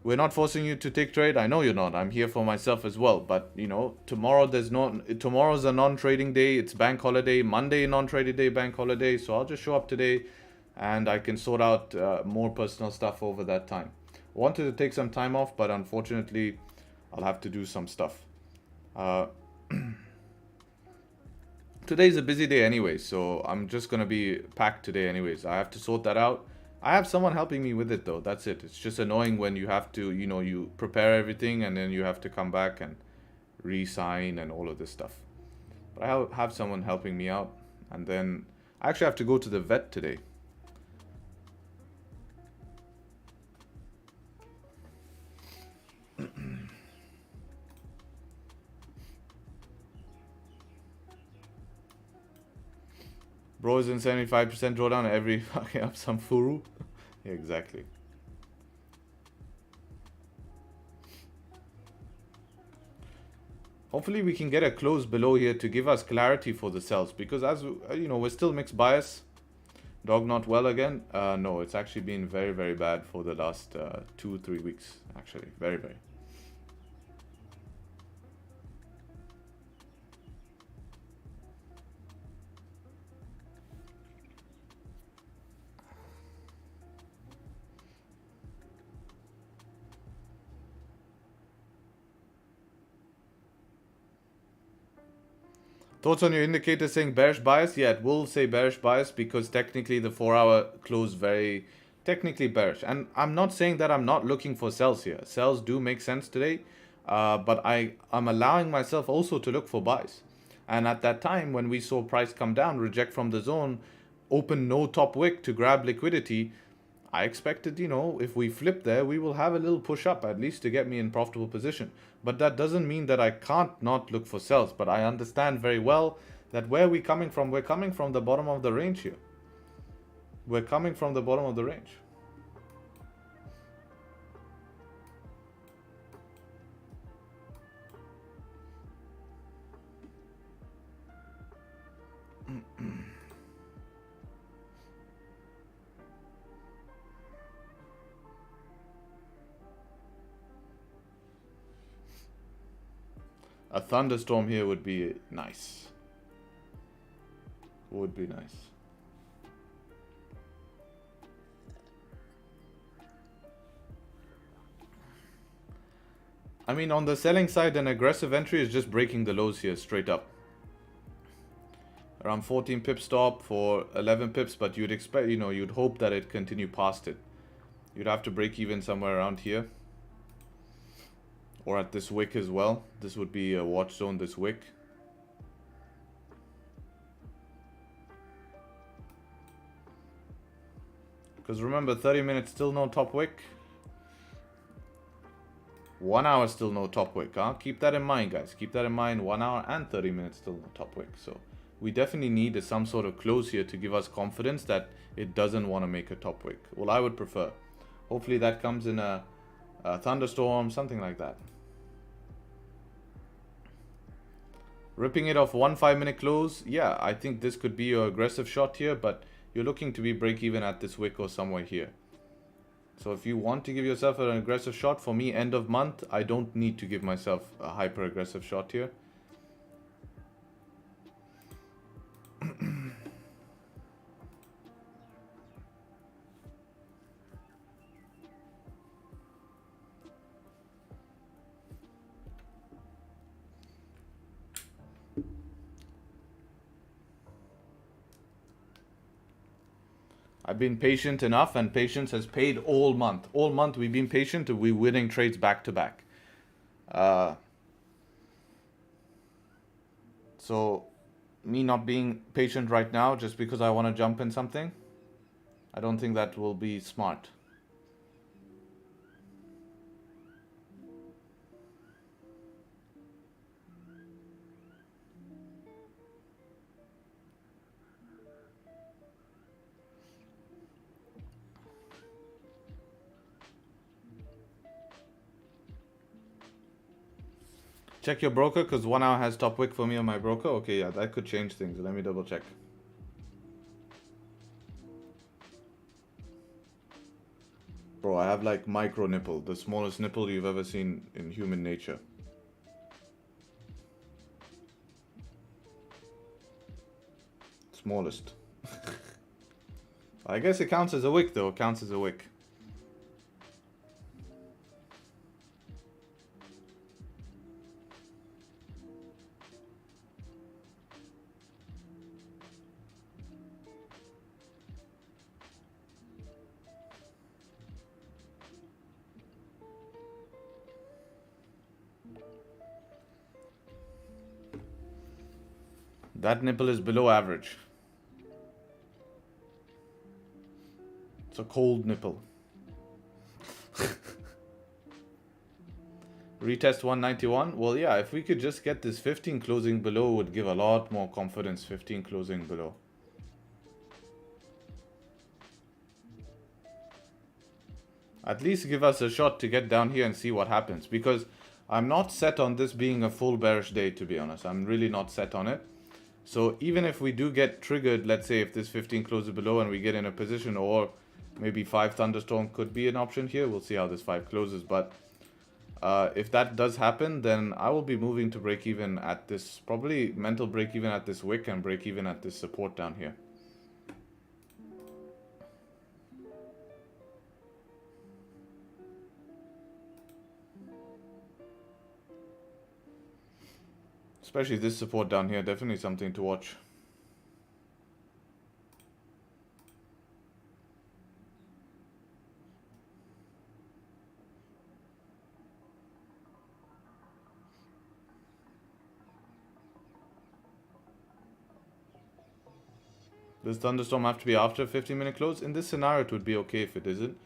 We're not forcing you to take trade. I know you're not. I'm here for myself as well. But, tomorrow's a non-trading day. It's bank holiday. Monday, non-trading day, bank holiday. So I'll just show up today and I can sort out more personal stuff over that time. Wanted to take some time off, but unfortunately, I'll have to do some stuff. Today's a busy day anyway, so I'm just going to be packed today anyways. I have to sort that out. I have someone helping me with it though. That's it. It's just annoying when you have to, you prepare everything and then you have to come back and re-sign and all of this stuff. But I have someone helping me out. And then I actually have to go to the vet today. Bro is in 75% drawdown every fucking up some furu. Yeah, exactly. Hopefully we can get a close below here to give us clarity for the sells, because as we're still mixed bias. Dog not well again? No, it's actually been very, very bad for the last 2-3 weeks. Actually, very, very. Thoughts on your indicator saying bearish bias? Yeah, it will say bearish bias because technically the 4-hour closed very technically bearish. And I'm not saying that I'm not looking for sells here. Sells do make sense today, but I'm allowing myself also to look for buys. And at that time when we saw price come down, reject from the zone, open no top wick to grab liquidity, I expected, if we flip there, we will have a little push up at least to get me in profitable position. But that doesn't mean that I can't not look for sells. But I understand very well that where we're coming from the bottom of the range here. We're coming from the bottom of the range. A thunderstorm here would be nice. Would be nice. I mean, on the selling side, an aggressive entry is just breaking the lows here straight up. Around 14 pip stop for 11 pips, but you'd expect, you'd hope that it continue past it. You'd have to break even somewhere around here. Or at this wick as well. This would be a watch zone, this wick. Because remember, 30 minutes still no top wick. 1 hour still no top wick, huh? Keep that in mind, guys. Keep that in mind. 1 hour and 30 minutes still no top wick. So we definitely need some sort of close here to give us confidence that it doesn't want to make a top wick. Well, I would prefer. Hopefully that comes in a thunderstorm, something like that. Ripping it off 1 5-minute close. Yeah, I think this could be your aggressive shot here, but you're looking to be break even at this wick or somewhere here. So if you want to give yourself an aggressive shot, for me, end of month, I don't need to give myself a hyper aggressive shot here. I've been patient enough, and patience has paid all month. All month we've been patient, and we're winning trades back to back. So me not being patient right now just because I want to jump in something, I don't think that will be smart. Check your broker, because 1 hour has top wick for me on my broker. Okay, yeah, that could change things. Let me double check. Bro, I have like micro nipple, the smallest nipple you've ever seen in human nature. Smallest. I guess it counts as a wick though, it counts as a wick. That nipple is below average. It's a cold nipple. Retest 191. Well, yeah, if we could just get this 15 closing below, would give a lot more confidence. 15 closing below. At least give us a shot to get down here and see what happens. Because I'm not set on this being a full bearish day, to be honest. I'm really not set on it. So even if we do get triggered, let's say if this 15 closes below and we get in a position, or maybe 5 thunderstorm could be an option here. We'll see how this 5 closes. But if that does happen, then I will be moving to break even at this, probably mental break even at this wick and break even at this support down here. Especially this support down here, definitely something to watch. Does thunderstorm have to be after a 15-minute close? In this scenario, it would be okay if it isn't.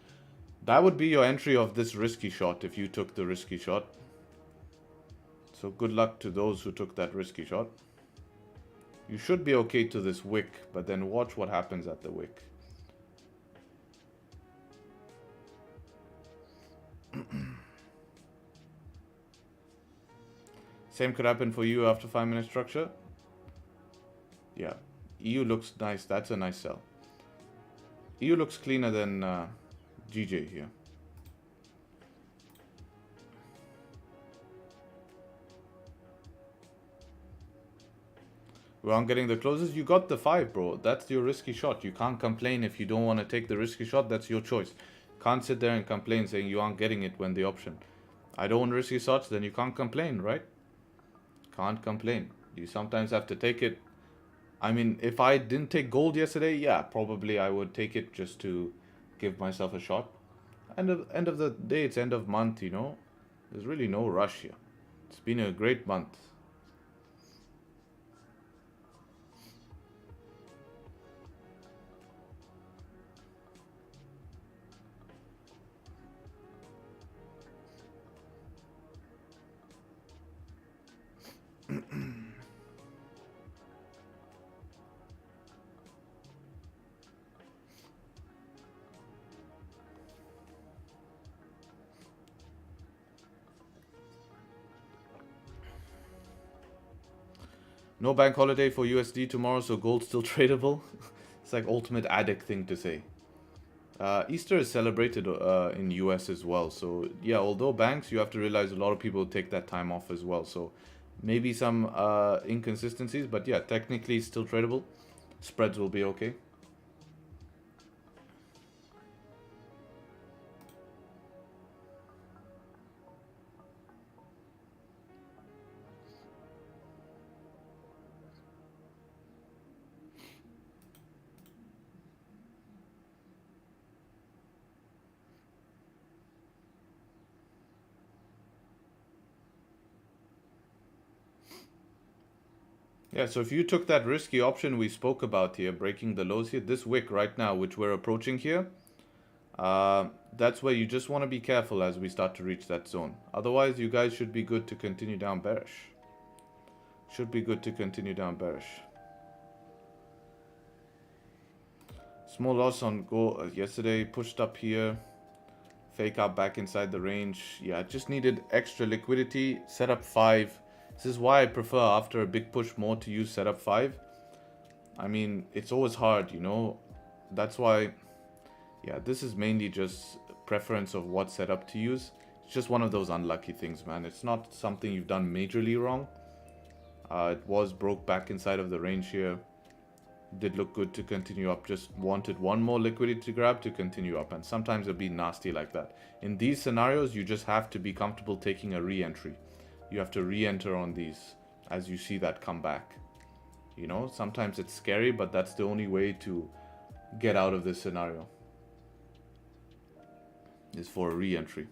That would be your entry of this risky shot if you took the risky shot. So good luck to those who took that risky shot. You should be okay to this wick, but then watch what happens at the wick. Same could happen for you after 5-minute structure. Yeah, EU looks nice. That's a nice sell. EU looks cleaner than GJ here. We aren't getting the closes. You got the 5, bro. That's your risky shot. You can't complain if you don't want to take the risky shot. That's your choice. Can't sit there and complain saying you aren't getting it when the option. I don't want risky shots, then you can't complain, right? Can't complain. You sometimes have to take it. I mean, if I didn't take gold yesterday, yeah, probably I would take it just to give myself a shot. End of the day, it's end of month, you know. There's really no rush here. It's been a great month. No bank holiday for USD tomorrow, so gold's still tradable. It's like ultimate addict thing to say. Easter is celebrated in US as well. So yeah, although banks, you have to realize a lot of people take that time off as well. So maybe some inconsistencies, but yeah, technically still tradable. Spreads will be okay. Yeah, so if you took that risky option we spoke about here, breaking the lows here, this wick right now, which we're approaching here, that's where you just want to be careful as we start to reach that zone. Otherwise, you guys should be good to continue down bearish. Should be good to continue down bearish. Small loss on go yesterday, pushed up here. Fake out back inside the range. Yeah, just needed extra liquidity. Set up 5. This is why I prefer after a big push more to use setup 5. I mean, it's always hard, you know. That's why, yeah, this is mainly just preference of what setup to use. It's just one of those unlucky things, man. It's not something you've done majorly wrong. It was broke back inside of the range here. Did look good to continue up. Just wanted one more liquidity grab to continue up. And sometimes it'll be nasty like that. In these scenarios, you just have to be comfortable taking a re-entry. You have to re-enter on these as you see that come back. You know, sometimes it's scary, but that's the only way to get out of this scenario. Is for a re-entry.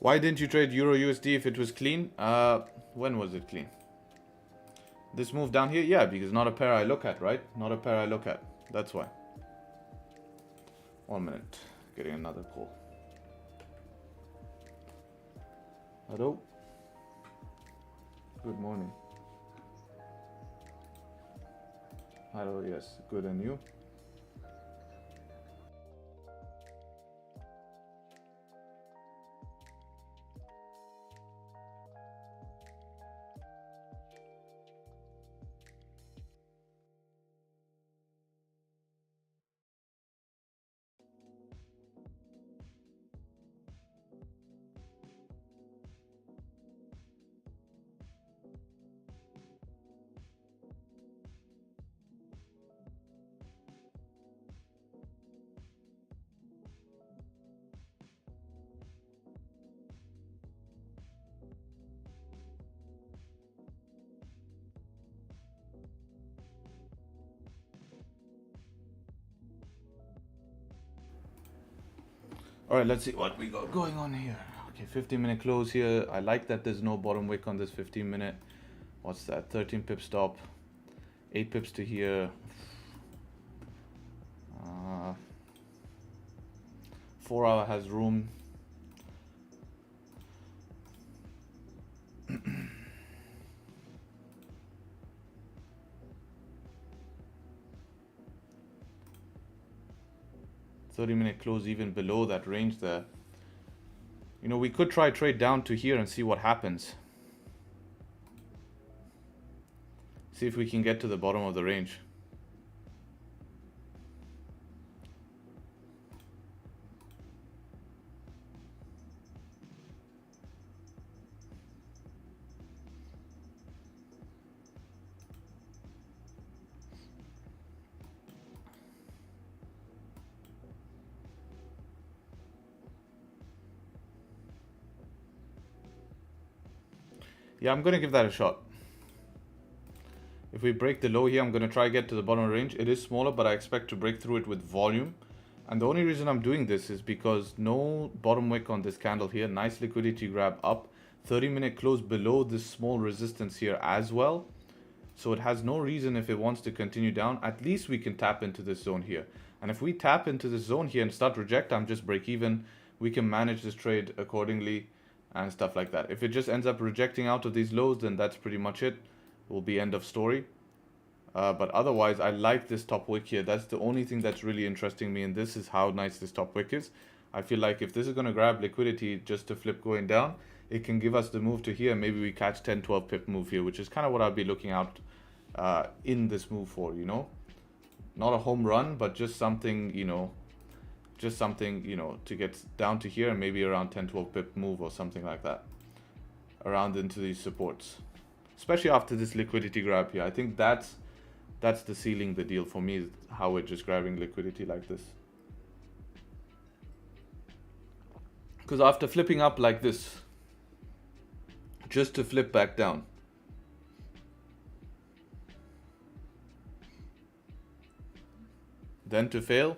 Why didn't you trade Euro USD if it was clean? When was it clean? This move down here? Yeah, because not a pair I look at, right? Not a pair I look at. That's why. 1 minute. Getting another call. Hello? Good morning. Hello, yes. Good, and you? All right, let's see what we got going on here. Okay, 15-minute close here. I like that there's no bottom wick on this 15-minute. What's that? 13 pip stop. 8 pips to here. 4 hour has room. $30-minute close even below that range there. You know, we could try trade down to here and see what happens. See if we can get to the bottom of the range. Yeah, I'm going to give that a shot. If we break the low here, I'm going to try get to the bottom of the range. It is smaller, but I expect to break through it with volume. And the only reason I'm doing this is because no bottom wick on this candle here. Nice liquidity grab up. 30-minute close below this small resistance here as well. So it has no reason if it wants to continue down. At least we can tap into this zone here. And if we tap into this zone here and start reject, I'm just break even. We can manage this trade accordingly and stuff like that. If it just ends up rejecting out of these lows, then that's pretty much it. Will be end of story. But otherwise, I like this top wick here. That's the only thing that's really interesting me, and this is how nice this top wick is. I feel like if this is going to grab liquidity just to flip going down, it can give us the move to here. Maybe we catch 10, 12 pip move here, which is kind of what I'd be looking out in this move for, you know. Not a home run, but just something, you know, to get down to here and maybe around 10, 12 pip move or something like that. Around into these supports. Especially after this liquidity grab here. I think that's the sealing the deal for me, is how we're just grabbing liquidity like this. Because after flipping up like this, just to flip back down, then to fail,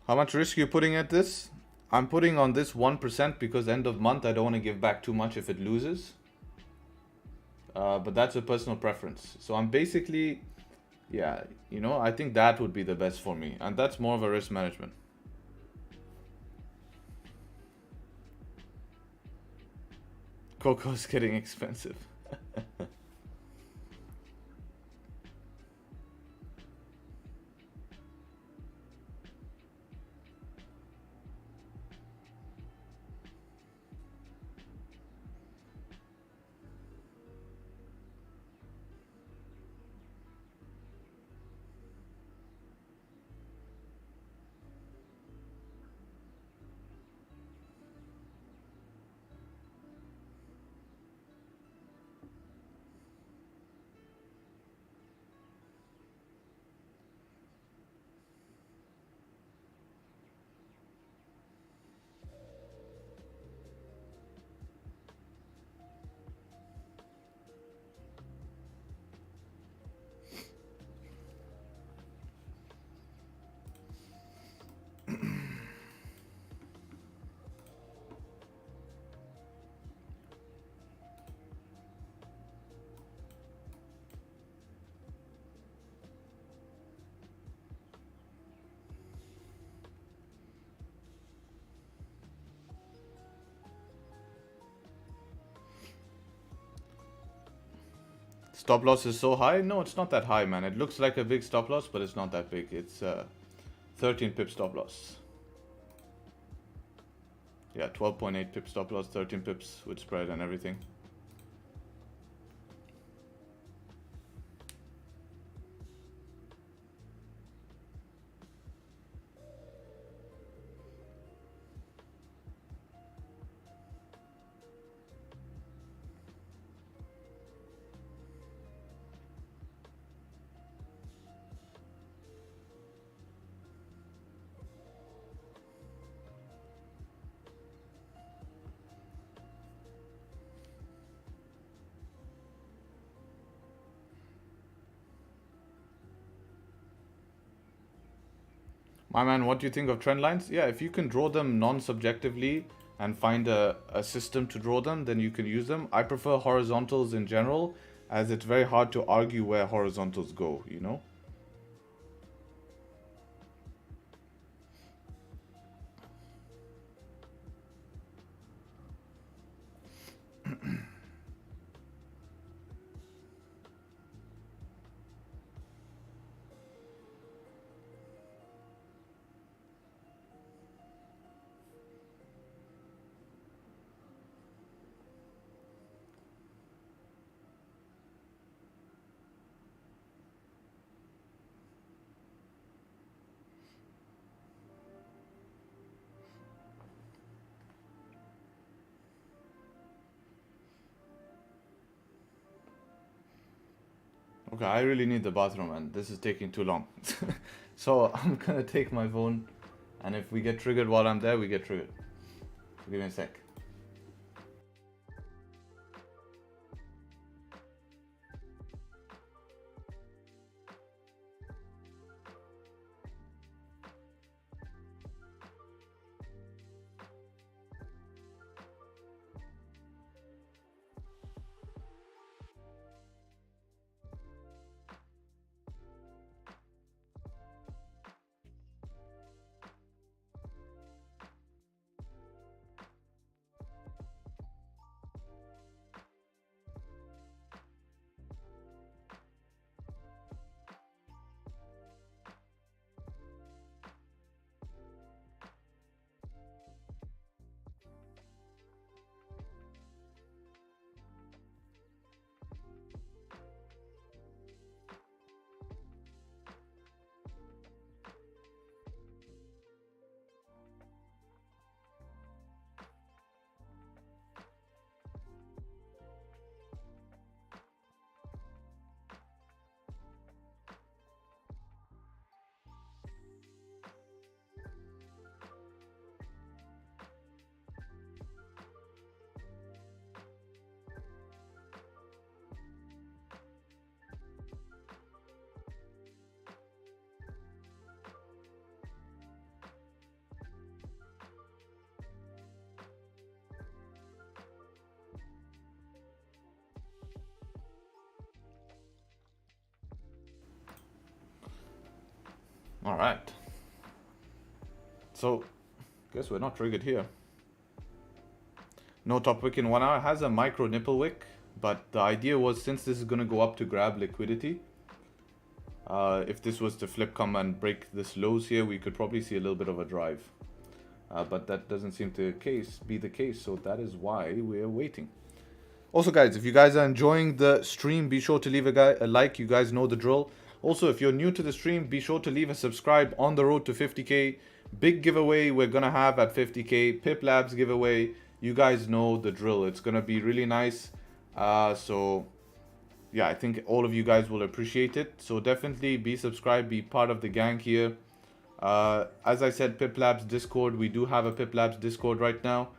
How much risk you putting at this? I'm putting on this 1% because end of month I don't want to give back too much if it loses. But that's a personal preference. So I'm basically, yeah, you know, I think that would be the best for me. And that's more of a risk management. Cocoa's getting expensive. Stop loss is so high? No, it's not that high, man. It looks like a big stop loss, but it's not that big. It's 13 pip stop loss. Yeah, 12.8 pip stop loss, 13 pips with spread and everything. My man, what do you think of trend lines? Yeah, if you can draw them non-subjectively and find a system to draw them, then you can use them. I prefer horizontals in general, as it's very hard to argue where horizontals go, you know? Okay, I really need the bathroom and this is taking too long. So I'm gonna take my phone, and if we get triggered while I'm there, we get triggered. Give me a sec. All right. So, guess we're not triggered here. No top wick in 1 hour. Has a micro nipple wick, but the idea was, since this is going to go up to grab liquidity, if this was to flip, come and break this lows here, we could probably see a little bit of a drive. But that doesn't seem to be the case, so that is why we're waiting. Also, guys, if you guys are enjoying the stream, be sure to leave a like. You guys know the drill. Also, if you're new to the stream, be sure to leave a subscribe. On the road to 50k. Big giveaway we're going to have at 50k. Pip Labs giveaway. You guys know the drill. It's going to be really nice. So, yeah, I think all of you guys will appreciate it. So definitely be subscribed. Be part of the gang here. As I said, Pip Labs Discord. We do have a Pip Labs Discord right now.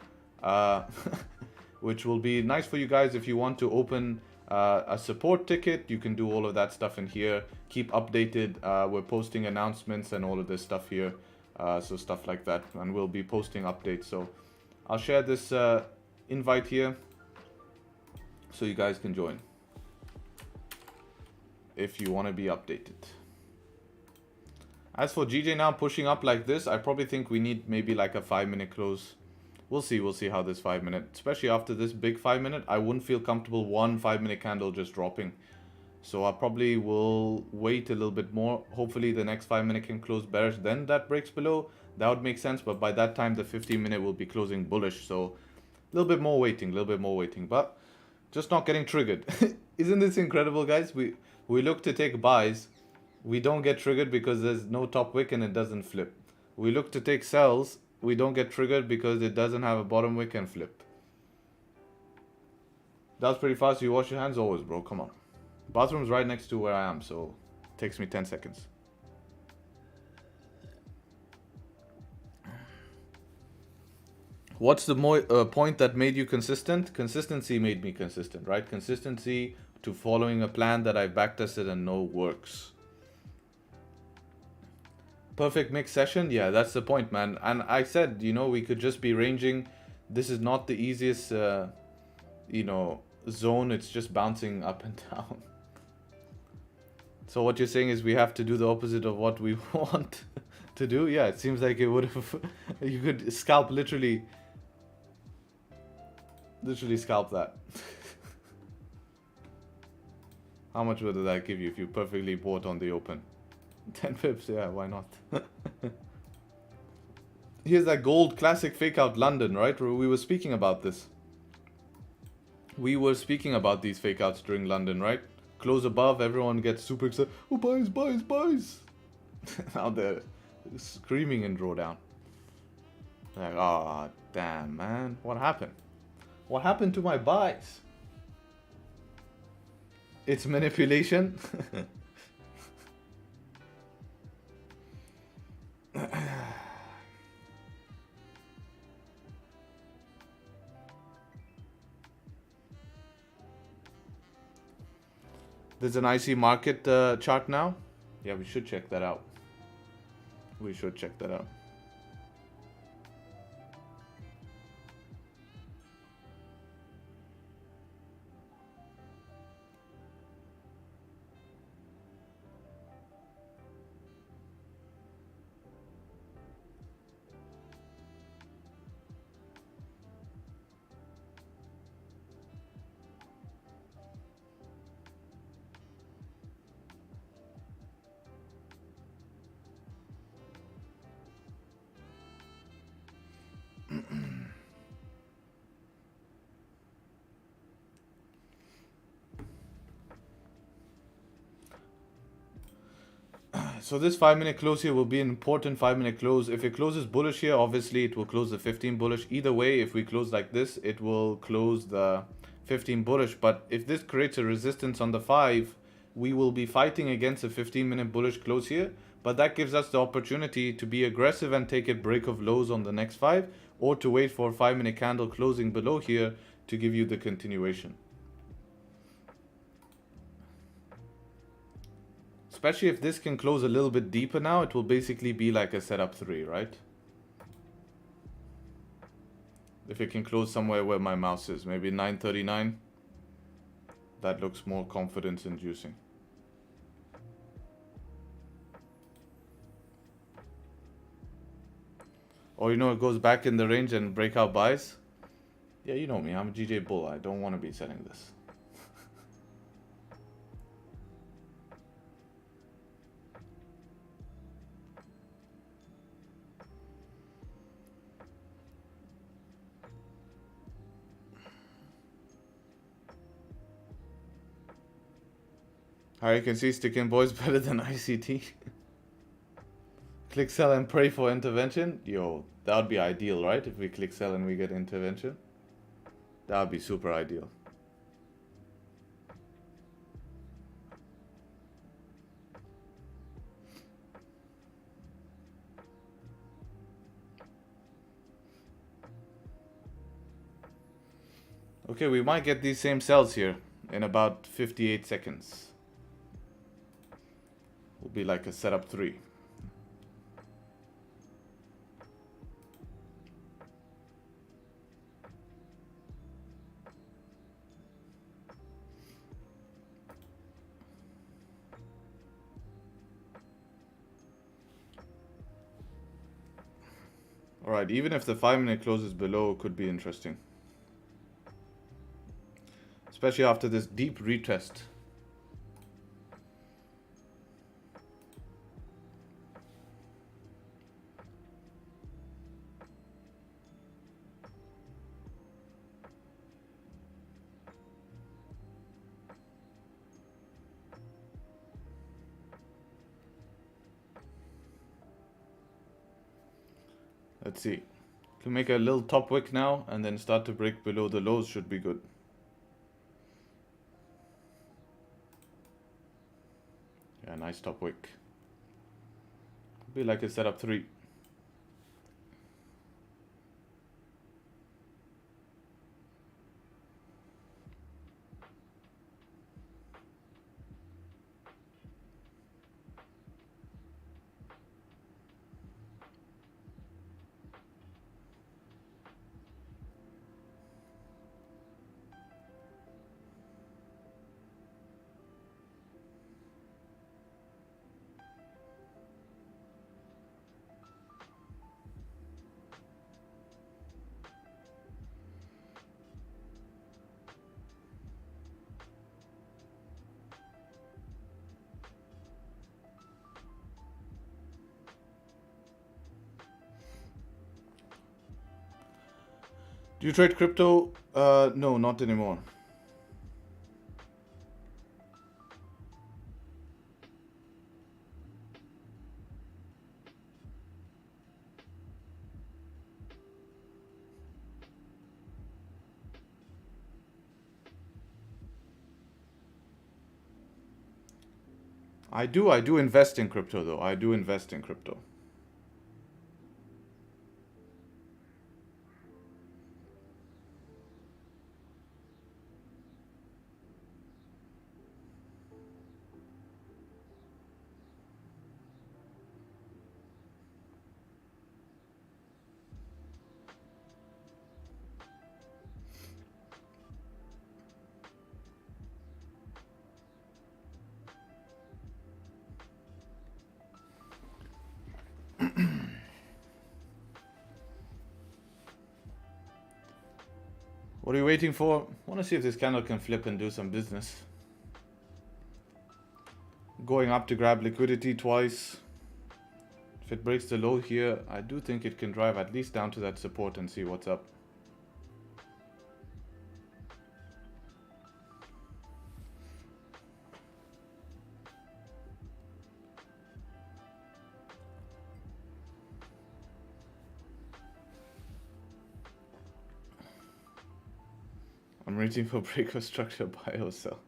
Which will be nice for you guys if you want to open a support ticket. You can do all of that stuff in here. Keep updated. We're posting announcements and all of this stuff here. So stuff like that. And we'll be posting updates. So I'll share this invite here so you guys can join if you want to be updated. As for GJ now pushing up like this, I probably think we need maybe like a 5-minute close. We'll see how this 5-minute, especially after this big 5-minute, I wouldn't feel comfortable one 5-minute candle just dropping. So I probably will wait a little bit more. Hopefully the next 5-minute can close bearish, then that breaks below. That would make sense, but by that time the 15-minute will be closing bullish. So a little bit more waiting, but just not getting triggered. Isn't this incredible, guys? We look to take buys. We don't get triggered because there's no top wick and it doesn't flip. We look to take sells. We don't get triggered because it doesn't have a bottom wick and flip. That was pretty fast. You wash your hands always, bro. Come on. Bathroom's right next to where I am, so it takes me 10 seconds. What's the point that made you consistent? Consistency made me consistent, right? Consistency to following a plan that I backtested and know works. Perfect mix session, yeah, that's the point, man. And I said, you know, we could just be ranging. This is not the easiest, you know, zone. It's just bouncing up and down. So what you're saying is we have to do the opposite of what we want to do? Yeah, it seems like it would have. You could scalp literally scalp that. How much would that give you if you perfectly bought on the open? 10 pips, yeah, why not? Here's that gold classic fake out London, right? We were speaking about this. We were speaking about these fake outs during London, right? Close above, everyone gets super excited. Oh, buys. Now they're screaming in drawdown. Like, oh, damn, man. What happened? What happened to my buys? It's manipulation. There's an IC market chart now. Yeah, we should check that out. So this 5-minute close here will be an important 5-minute close. If it closes bullish here, obviously it will close the 15 bullish. Either way, if we close like this, it will close the 15 bullish. But if this creates a resistance on the 5, we will be fighting against a 15-minute bullish close here. But that gives us the opportunity to be aggressive and take a break of lows on the next 5, or to wait for a 5-minute candle closing below here to give you the continuation. Especially if this can close a little bit deeper now, it will basically be like a setup 3, right? If it can close somewhere where my mouse is, maybe 939. That looks more confidence inducing. Or you know, it goes back in the range and breakout buys. Yeah, you know me, I'm a GJ bull. I don't want to be selling this. Alright, you can see sticking boys better than ICT. Click sell and pray for intervention. Yo, that would be ideal, right? If we click sell and we get intervention. That would be super ideal. Okay, we might get these same cells here in about 58 seconds. Will be like a setup 3. Alright, even if the 5-minute closes below, it could be interesting. Especially after this deep retest. Let's see. Can make a little top wick now and then start to break below the lows should be good. Yeah, nice top wick. Be like a setup 3. Do you trade crypto? No, not anymore. I do invest in crypto though. I do invest in crypto. What are you waiting for? Want to see if this candle can flip and do some business. Going up to grab liquidity twice. If it breaks the low here, I do think it can drive at least down to that support and see what's up. I'm waiting for break of structure, buy or sell.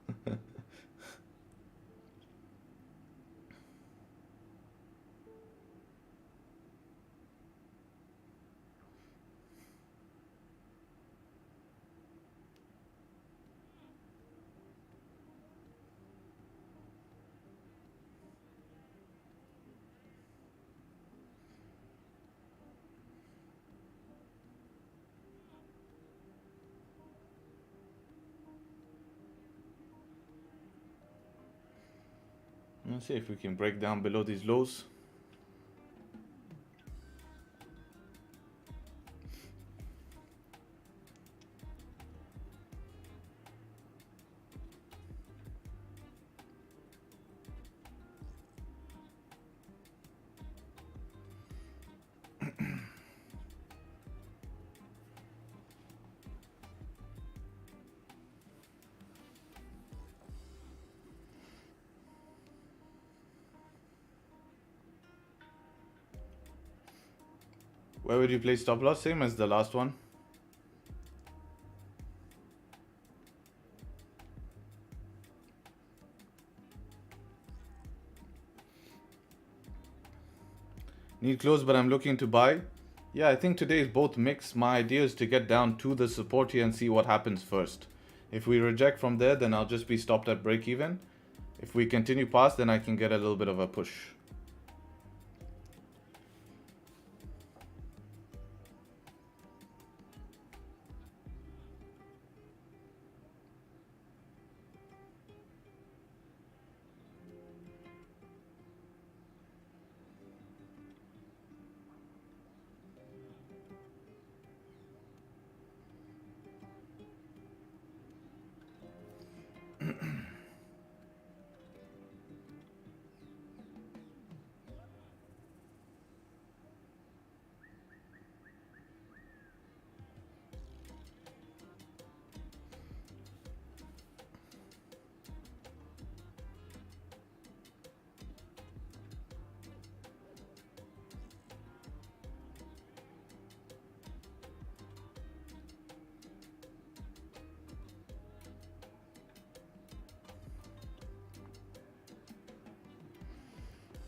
Let's see if we can break down below these lows. Where would you place stop loss? Same as the last one. Need close, but I'm looking to buy. Yeah, I think today is both mixed. My idea is to get down to the support here and see what happens first. If we reject from there, then I'll just be stopped at break even. If we continue past, then I can get a little bit of a push.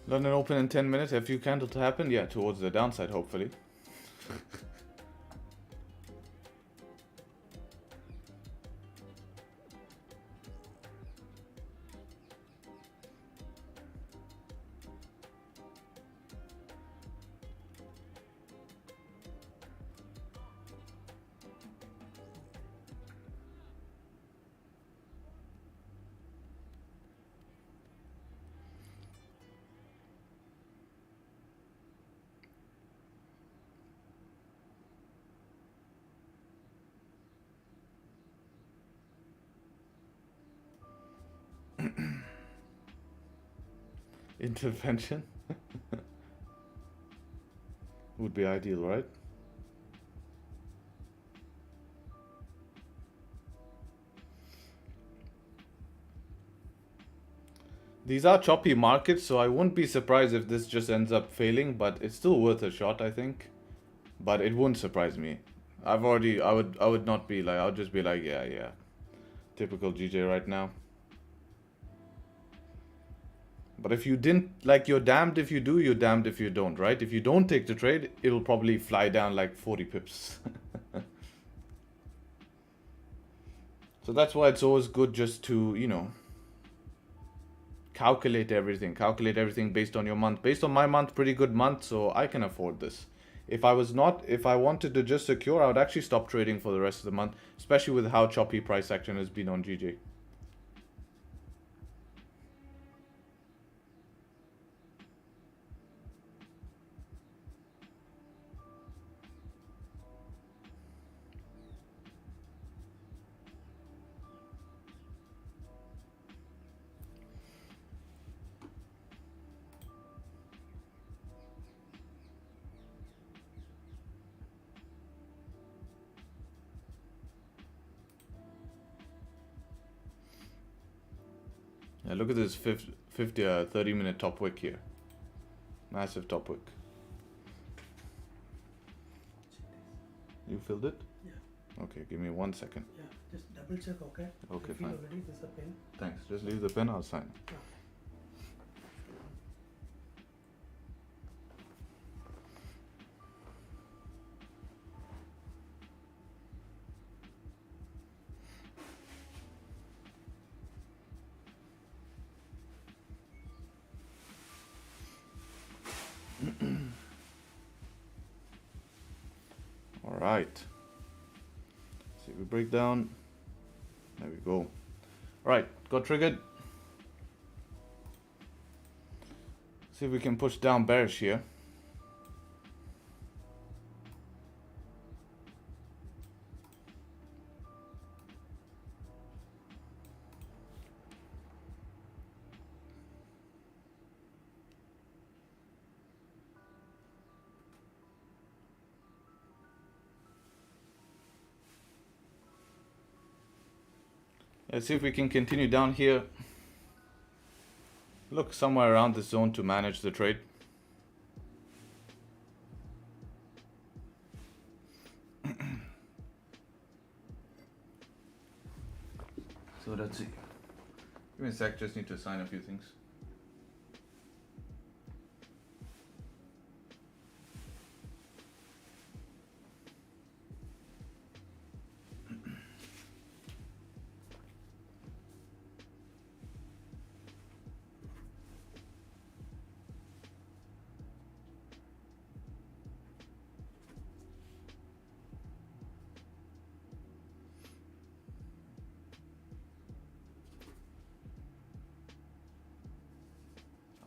London open in 10 minutes. A few candles to happen. Yeah, towards the downside, hopefully. Intervention would be ideal, right? These are choppy markets, so I wouldn't be surprised if this just ends up failing, but it's still worth a shot, I think. But it wouldn't surprise me. I would not be like, I would just be like, yeah. Typical GJ right now. But if you didn't, like, you're damned if you do, you're damned if you don't, right? If you don't take the trade, it'll probably fly down like 40 pips. So that's why it's always good just to, you know, calculate everything based on your month. Based on my month, pretty good month, so I can afford this. If I wanted to just secure, I would actually stop trading for the rest of the month, especially with how choppy price action has been on GJ. Yeah, look at this 30-minute top wick here. Massive top wick. You filled it? Yeah. Okay, give me 1 second. Yeah, just double check, okay? Okay, if you fine. already, there's a pen. Thanks. Just leave the pen, I'll sign. Yeah. All right. See, we break down. There we go. All right, got triggered. See if we can push down bearish here. Let's see if we can continue down here. Look somewhere around this zone to manage the trade. let's see. Give me a sec, just need to assign a few things.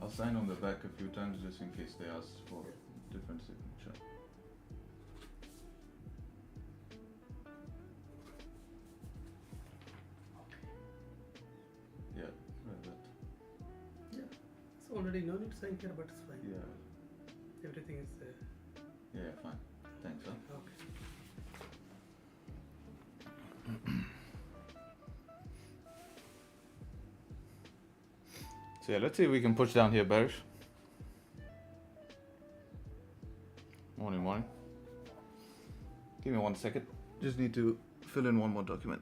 I'll sign on the back a few times just in case they ask for different signature. Yeah, like that. Yeah. So already no need to sign here, but it's fine. Yeah, Everything is yeah, fine. Thanks, huh? okay. So yeah, let's see if we can push down here bearish. Morning. Give me 1 second. Just need to fill in one more document.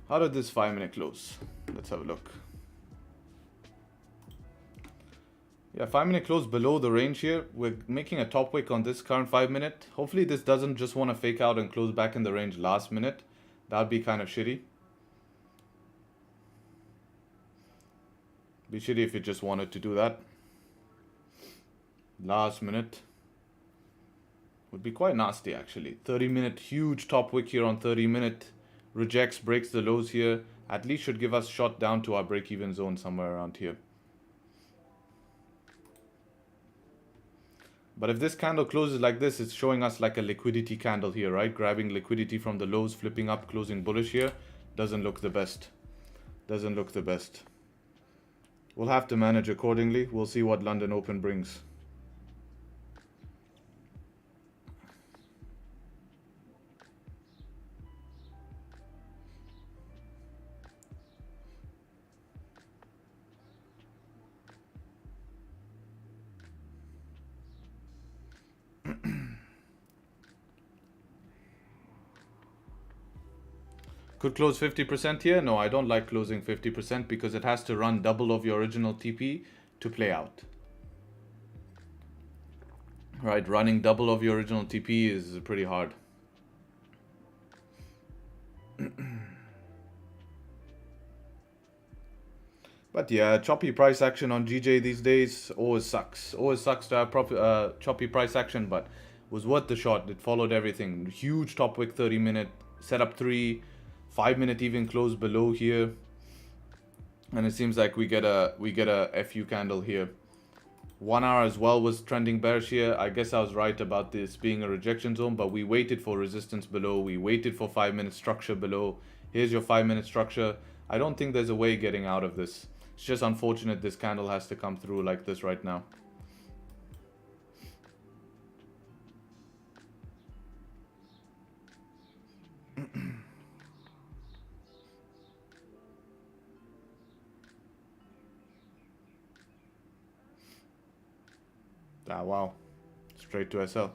How did this 5-minute close? Let's have a look. Yeah, 5-minute close below the range here. We're making a top wick on this current 5-minute. Hopefully this doesn't just want to fake out and close back in the range last minute. That'd be kind of shitty. Be shitty if it just wanted to do that. Last minute. Would be quite nasty actually. 30-minute huge top wick here on 30-minute. Rejects, breaks the lows here. At least should give us shot down to our break-even zone somewhere around here. But if this candle closes like this, it's showing us like a liquidity candle here, right? Grabbing liquidity from the lows, flipping up, closing bullish here. Doesn't look the best. Doesn't look the best. We'll have to manage accordingly. We'll see what London Open brings. Could close 50% here. No, I don't like closing 50% because it has to run double of your original TP to play out. Right, running double of your original TP is pretty hard. But yeah, choppy price action on GJ these days always sucks. Always sucks to have choppy price action, but was worth the shot. It followed everything. Huge top wick 30-minute, setup 3, 5-minute even close below here. And it seems like we get a FU candle here. 1 hour as well was trending bearish here. I guess I was right about this being a rejection zone, but we waited for resistance below. We waited for 5-minute structure below. Here's your 5-minute structure. I don't think there's a way getting out of this. It's just unfortunate this candle has to come through like this right now. Ah, wow. Straight to SL.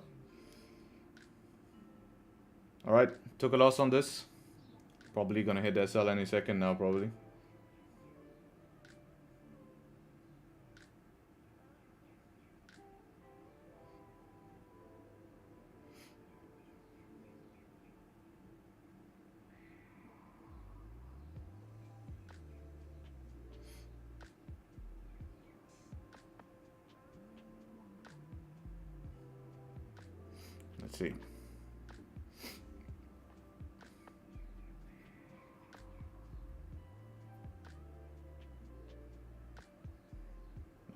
Alright, took a loss on this. Probably gonna hit SL any second now, probably. Let's see.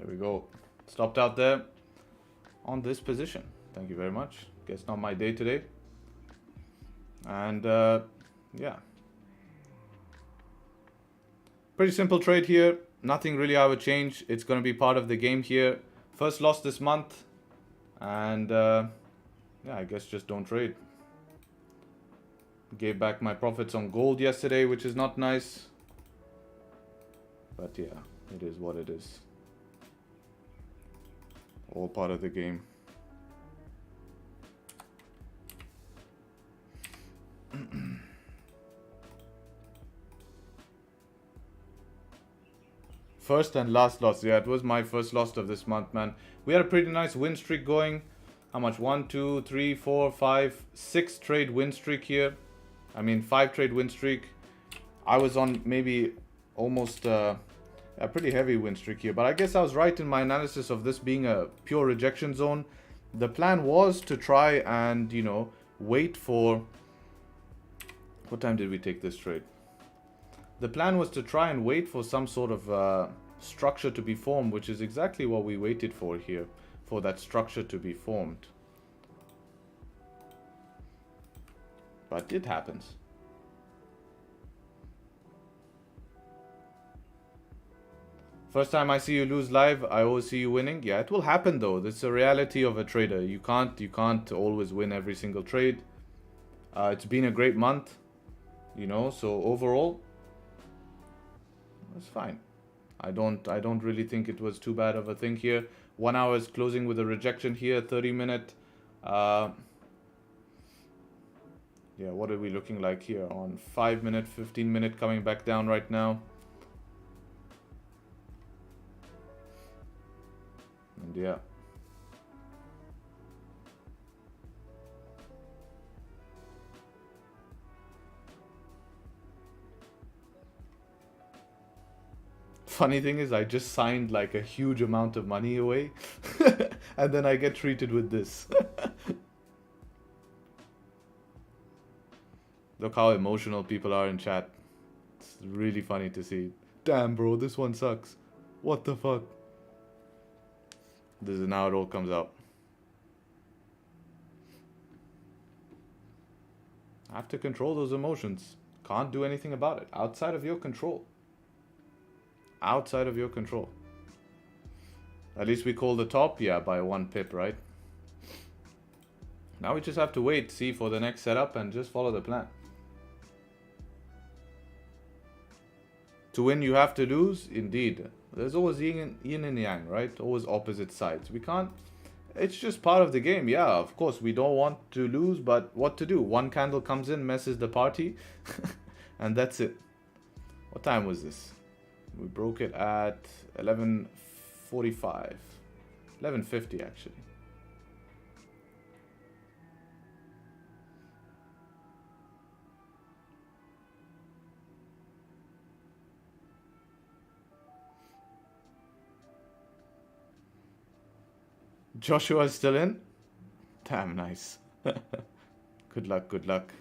we go. Stopped out there on this position. Thank you very much. Guess not my day today. And yeah. Pretty simple trade here. Nothing really I would change. It's going to be part of the game here. First loss this month. And yeah, I guess just don't trade. Gave back my profits on gold yesterday, which is not nice. But yeah, it is what it is. All part of the game. First and last loss. Yeah, it was my first loss of this month, man. We had a pretty nice win streak going. How much? 1, 2, 3, 4, 5, 6 trade win streak here. I mean, 5 trade win streak. I was on maybe almost a pretty heavy win streak here. But I guess I was right in my analysis of this being a pure rejection zone. The plan was to try and, you know, wait for... What time did we take this trade? The plan was to try and wait for some sort of structure to be formed, which is exactly what we waited for here, for that structure to be formed. But it happens. First time I see you lose live, I always see you winning. Yeah, it will happen though. That's a reality of a trader. You can't always win every single trade. It's been a great month, you know, so overall it's fine. I don't really think it was too bad of a thing here. 1 hour is closing with a rejection here, 30-minute. Yeah, what are we looking like here on 5-minute, 15-minute coming back down right now? And yeah. Funny thing is, I just signed like a huge amount of money away and then I get treated with this. Look how emotional people are in chat. It's really funny to see. Damn, bro, this one sucks. What the fuck? This is now it all comes out. I have to control those emotions. Can't do anything about it. Outside of your control. Outside of your control. At least we call the top, yeah, by 1 pip, right? Now we just have to wait, see for the next setup and just follow the plan. To win, you have to lose, indeed. There's always yin and yang, right? Always opposite sides. We can't... It's just part of the game. Yeah, of course, we don't want to lose, but what to do? One candle comes in, messes the party, and that's it. What time was this? We broke it at 11:45. 11:50, actually. Joshua is still in? Damn, nice. Good luck, good luck.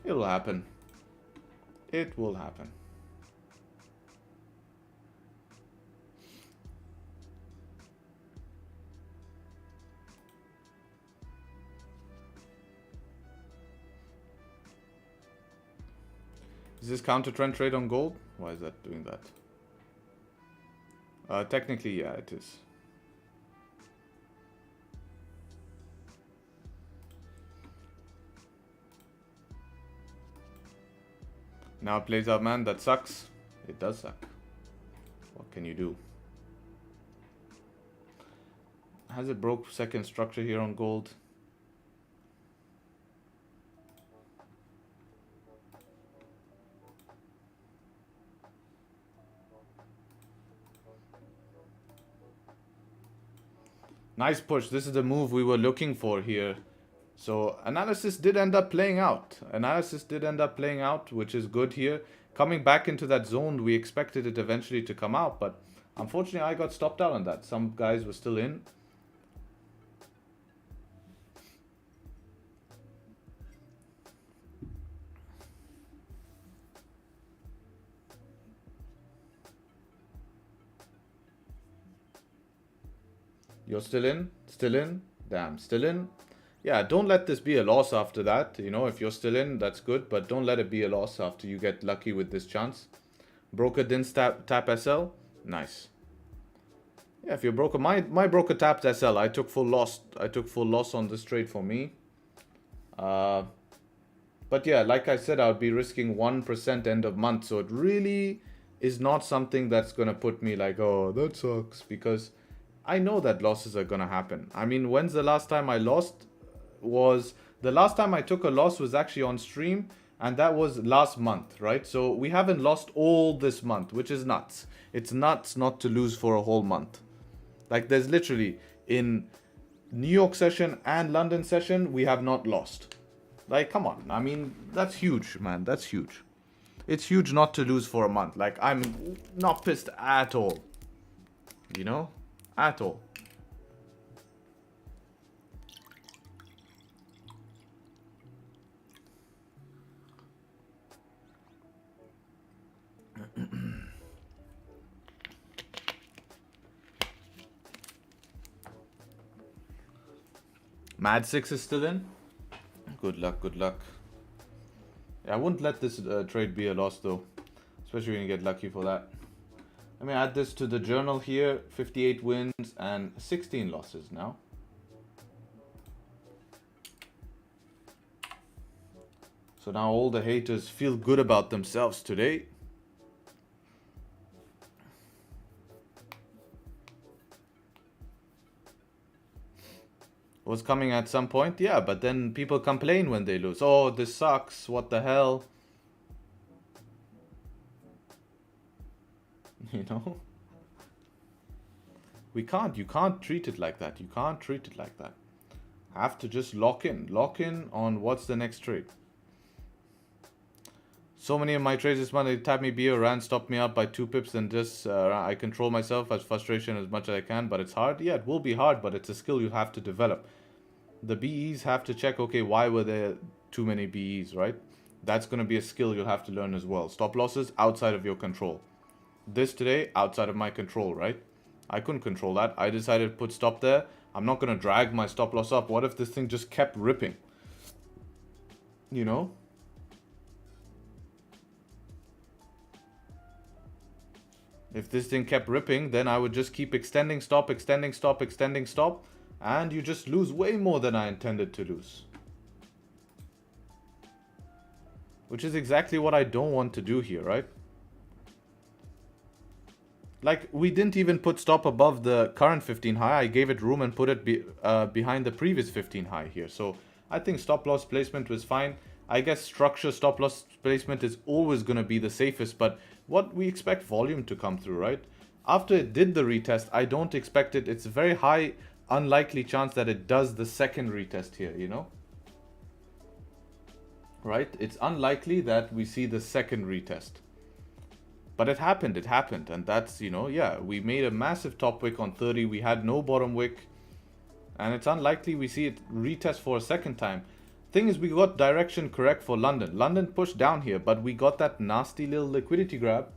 It'll happen. It will happen. Is this counter trend trade on gold? Why is that doing that? Technically, yeah, it is. Now it plays out, man. That sucks. It does suck. What can you do? Has it broke second structure here on gold? Nice push. This is the move we were looking for here. So analysis did end up playing out. Analysis did end up playing out, which is good here. Coming back into that zone, we expected it eventually to come out, but Unfortunately, I got stopped out on that. Some guys were still in. You're still in? Still in? Damn, still in? Yeah, don't let this be a loss after that. You know, if you're still in, that's good. But don't let it be a loss after you get lucky with this chance. Broker didn't tap SL. Nice. Yeah, if your broker... My broker tapped SL. I took full loss. I took full loss on this trade for me. But yeah, like I said, I would be risking 1% end of month. So it really is not something that's going to put me like, oh, that sucks. Because I know that losses are going to happen. I mean, when's the last time I lost? The last time I took a loss was actually on stream. And that was last month, right? So we haven't lost all this month, which is nuts. It's nuts not to lose for a whole month. Like there's literally in New York session and London session, we have not lost. Like, come on. I mean, that's huge, man. That's huge. It's huge not to lose for a month. Like, I'm not pissed at all. You know? At all. Mad 6 is still in. Good luck, good luck. Yeah, I wouldn't let this trade be a loss though. Especially when you get lucky for that. Let me add this to the journal here. 58 wins and 16 losses now. So now all the haters feel good about themselves today. Was coming at some point, yeah, but then people complain when they lose. Oh, this sucks, what the hell? You know? You can't treat it like that. You can't treat it like that. Have to just lock in on what's the next trade. So many of my trades this month, they tap me beer, ran, stopped me out by 2 pips, and just I control myself as frustration as much as I can, but it's hard. Yeah, it will be hard, but it's a skill you have to develop. The BEs have to check, okay, why were there too many BEs, right? That's going to be a skill you'll have to learn as well. Stop losses outside of your control. This today, outside of my control, right? I couldn't control that. I decided to put stop there. I'm not going to drag my stop loss up. What if this thing just kept ripping? You know? If this thing kept ripping, then I would just keep extending stop, extending stop, extending stop. And you just lose way more than I intended to lose. Which is exactly what I don't want to do here, right? Like, we didn't even put stop above the current 15 high. I gave it room and put it behind the previous 15 high here. So I think stop loss placement was fine. I guess structure stop loss placement is always going to be the safest. But what we expect volume to come through, right? After it did the retest, I don't expect it. It's a very high unlikely chance that it does the second retest here, you know? Right? It's unlikely that we see the second retest. But it happened, and that's, you know, yeah, we made a massive top wick on 30, we had no bottom wick, and it's unlikely we see it retest for a second time. Thing is, we got direction correct for London. London pushed down here, but we got that nasty little liquidity grab,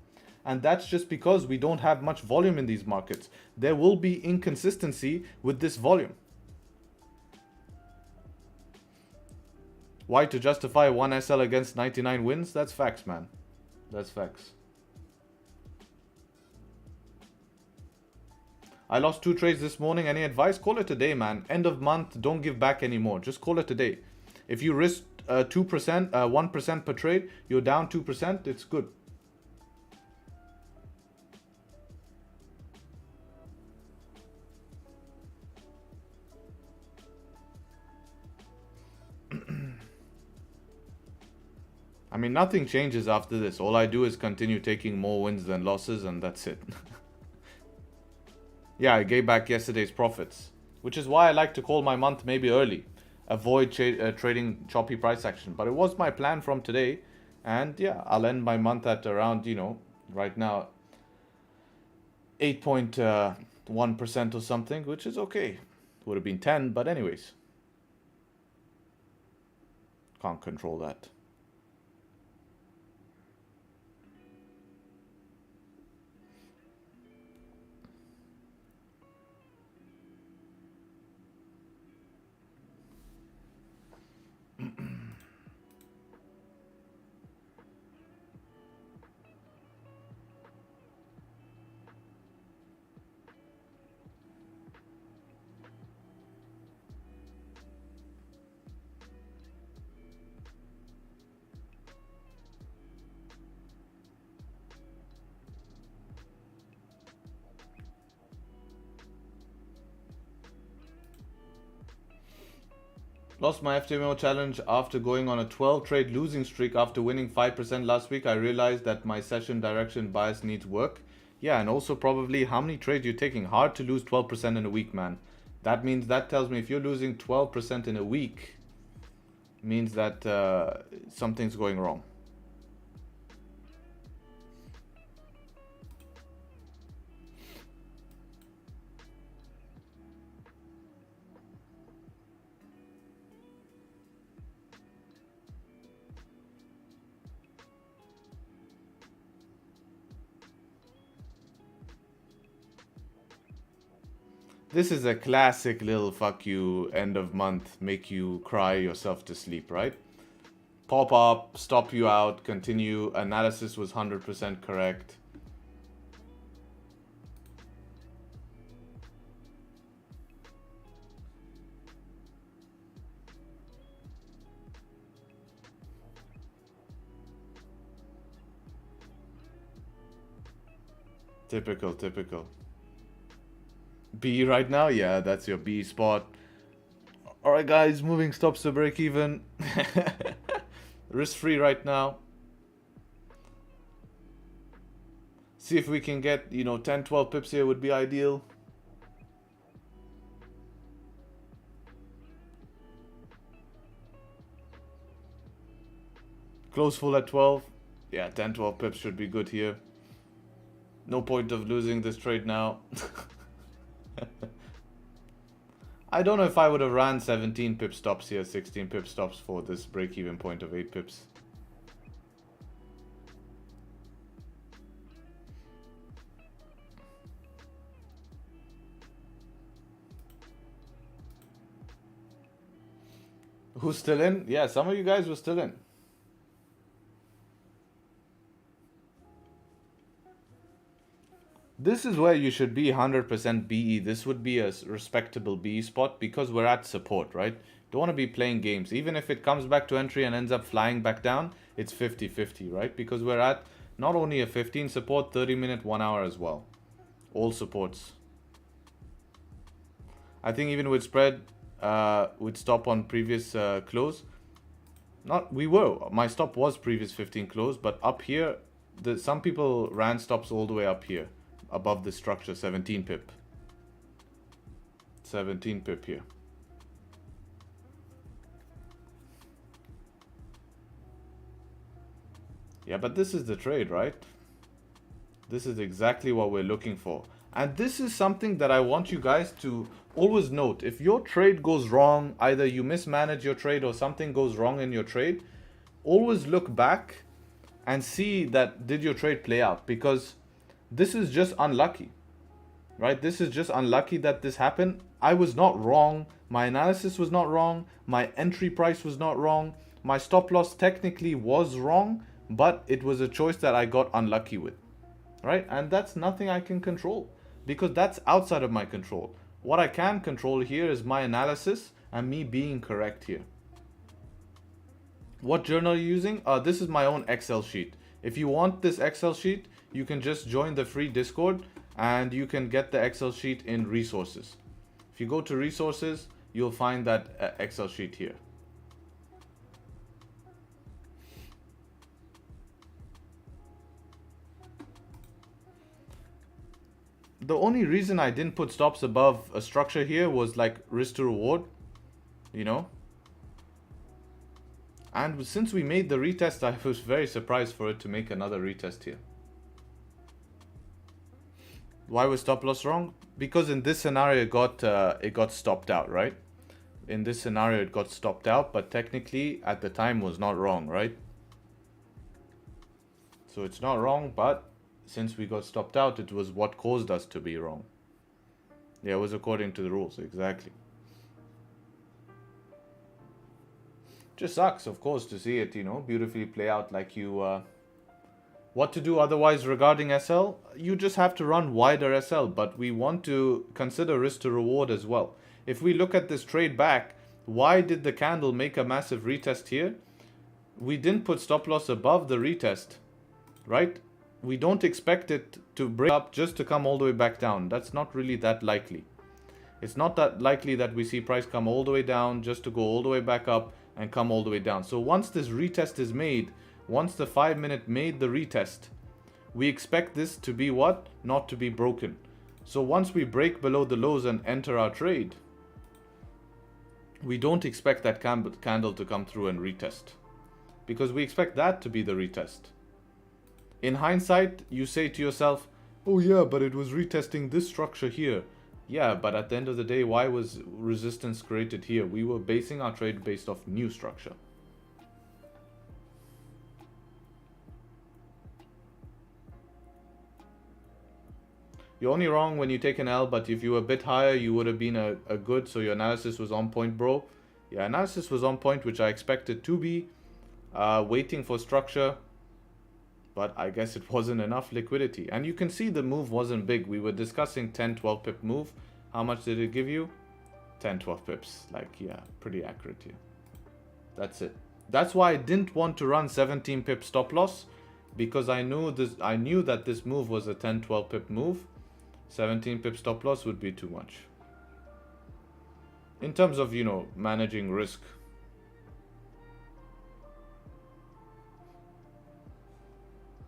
and that's just because we don't have much volume in these markets. There will be inconsistency with this volume. Why to justify 1 SL against 99 wins? That's facts, man. That's facts. I lost 2 trades this morning. Any advice? Call it a day, man. End of month, don't give back anymore. Just call it a day. If you risk 2%, 1% per trade, you're down 2%, it's good. I mean, nothing changes after this. All I do is continue taking more wins than losses, and that's it. Yeah, I gave back yesterday's profits, which is why I like to call my month maybe early. Avoid trading choppy price action. But it was my plan from today. And yeah, I'll end my month at around, you know, right now, 8.1% or something, which is okay. Would have been 10, but anyways. Can't control that. Lost my FTMO challenge after going on a 12 trade losing streak after winning 5% last week. I realized that my session direction bias needs work. Yeah, and also probably how many trades you're taking. Hard to lose 12% in a week, man. That tells me if you're losing 12% in a week, means that something's going wrong. This is a classic little fuck you end of month, make you cry yourself to sleep, right? Pop up, stop you out, continue, analysis was 100% correct. Typical. B right now? Yeah, that's your B spot. Alright guys, moving stops to break even. Risk free right now. See if we can get, 10, 12 pips here would be ideal. Close full at 12. Yeah, 10, 12 pips should be good here. No point of losing this trade now. I don't know if I would have ran 17 pip stops here, 16 pip stops for this break-even point of 8 pips. Who's still in? Yeah, some of you guys were still in. This is where you should be 100% BE. This would be a respectable BE spot because we're at support, right? Don't want to be playing games. Even if it comes back to entry and ends up flying back down, it's 50-50, right? Because we're at not only a 15 support, 30 minute, 1 hour as well. All supports. I think even with spread, with stop on previous close. My stop was previous 15 close, but up here, some people ran stops all the way up here. Above the structure, 17 pip. 17 pip here. Yeah, but this is the trade, right? This is exactly what we're looking for. And this is something that I want you guys to always note. If your trade goes wrong, either you mismanage your trade or something goes wrong in your trade, always look back and see that did your trade play out, because this is just unlucky, right? This is just unlucky that this happened. I was not wrong. My analysis was not wrong. My entry price was not wrong. My stop loss technically was wrong, but it was a choice that I got unlucky with, right? And that's nothing I can control because that's outside of my control. What I can control here is my analysis and me being correct here. What journal are you using? This is my own Excel sheet. If you want this Excel sheet, you can just join the free Discord and you can get the Excel sheet in resources. If you go to resources, you'll find that Excel sheet here. The only reason I didn't put stops above a structure here was like risk to reward, And since we made the retest, I was very surprised for it to make another retest here. Why was stop loss wrong? Because in this scenario it got stopped out, right? In this scenario it got stopped out, but technically at the time was not wrong, right? So it's not wrong, but since we got stopped out, it was what caused us to be wrong. Yeah, it was according to the rules, exactly. Just sucks, of course, to see it, you know, beautifully play out like you... What to do otherwise regarding SL? You just have to run wider SL, but we want to consider risk to reward as well. If we look at this trade back, why did the candle make a massive retest here? We didn't put stop loss above the retest, right? We don't expect it to break up just to come all the way back down. That's not really that likely. It's not that likely that we see price come all the way down just to go all the way back up and come all the way down. So once this retest is made, once the 5 minute made the retest, we expect this to be what? Not to be broken. So once we break below the lows and enter our trade, we don't expect that candle to come through and retest, because we expect that to be the retest. In hindsight, you say to yourself, oh yeah, but it was retesting this structure here. Yeah, but at the end of the day, why was resistance created here? We were basing our trade based off new structure. You're only wrong when you take an L, but if you were a bit higher, you would have been a good. So your analysis was on point, bro. Yeah, analysis was on point, which I expected to be. Waiting for structure. But I guess it wasn't enough liquidity. And you can see the move wasn't big. We were discussing 10, 12 pip move. How much did it give you? 10, 12 pips. Like, yeah, pretty accurate here. That's it. That's why I didn't want to run 17 pip stop loss. Because I knew that this move was a 10, 12 pip move. 17 pip stop loss would be too much. In terms of, you know, managing risk.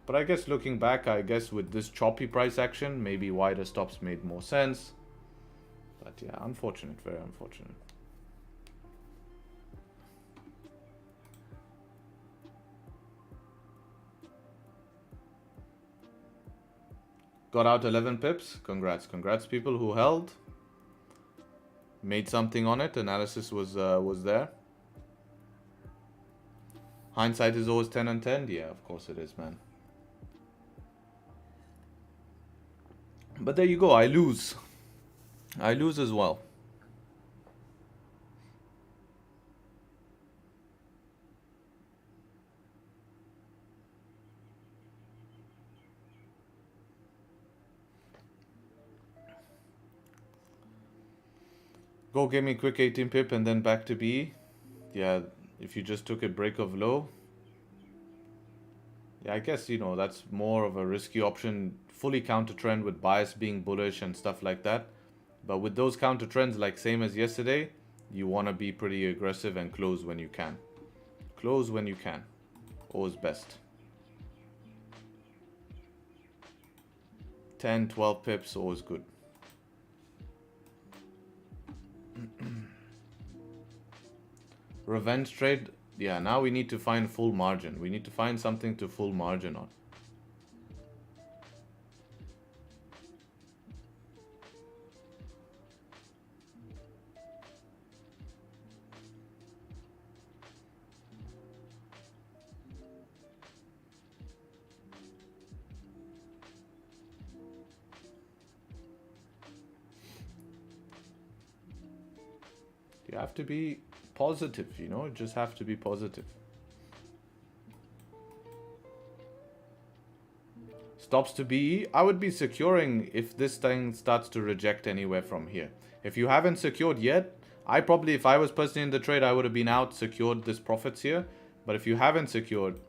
But I guess looking back, I guess with this choppy price action, maybe wider stops made more sense. But yeah, unfortunate, very unfortunate. Got out 11 pips. Congrats. Congrats people who held. Made something on it. Analysis was there. Hindsight is always 10 and 10. Yeah, of course it is, man. But there you go. I lose. I lose as well. Go gave me quick 18 pip and then back to B. Yeah, if you just took a break of low. Yeah, I guess, you know, that's more of a risky option. Fully counter trend with bias being bullish and stuff like that. But with those counter trends, like same as yesterday, you want to be pretty aggressive and close when you can. Close when you can. Always best. 10, 12 pips, always good. Revenge trade. Yeah, now we need to find full margin. We need to find something to full margin on. You have to be positive, you know, just have to be positive. Stops to BE, I would be securing if this thing starts to reject anywhere from here. If you haven't secured yet, I probably, if I was personally in the trade, I would have been out, secured this profits here. But if you haven't secured,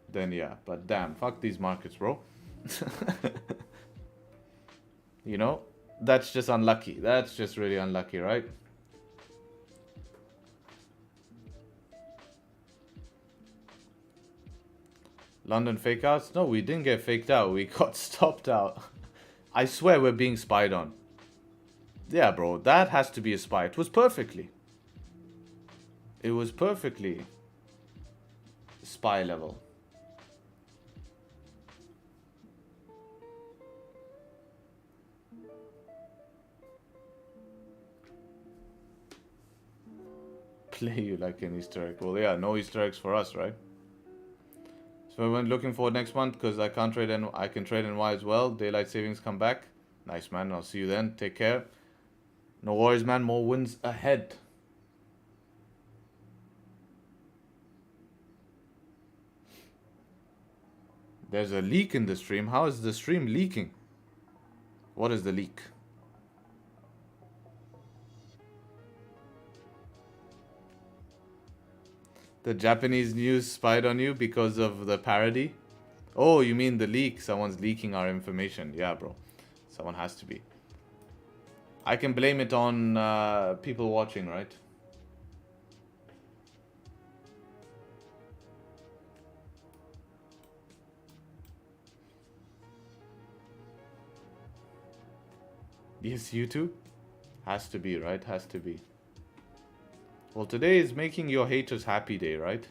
then yeah, but damn, fuck these markets, bro. You know, that's just unlucky. That's just really unlucky, right? London fake outs? No, we didn't get faked out. We got stopped out. I swear we're being spied on. Yeah, bro, that has to be a spy. It was perfectly. It was perfectly spy level. play you like an Easter egg. Well, yeah, no Easter eggs for us, right? So when looking for next month, because I can't trade and I can trade NY as well. Daylight savings come back. Nice, man. I'll see you then. Take care. No worries, man. More wins ahead. There's a leak in the stream. How is the stream leaking? What is the leak? The Japanese news spied on you because of the parody? Oh, you mean the leak? Someone's leaking our information. Yeah, bro. Someone has to be. I can blame it on people watching, right? Yes, YouTube? Has to be, right? Has to be. Well, today is making your haters happy day, right?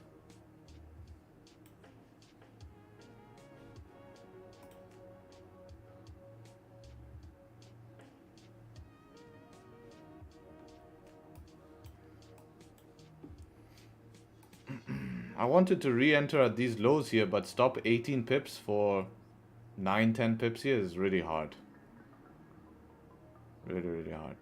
I wanted to re-enter at these lows here, but stop 18 pips for 9-10 pips here is really hard. Really, really hard.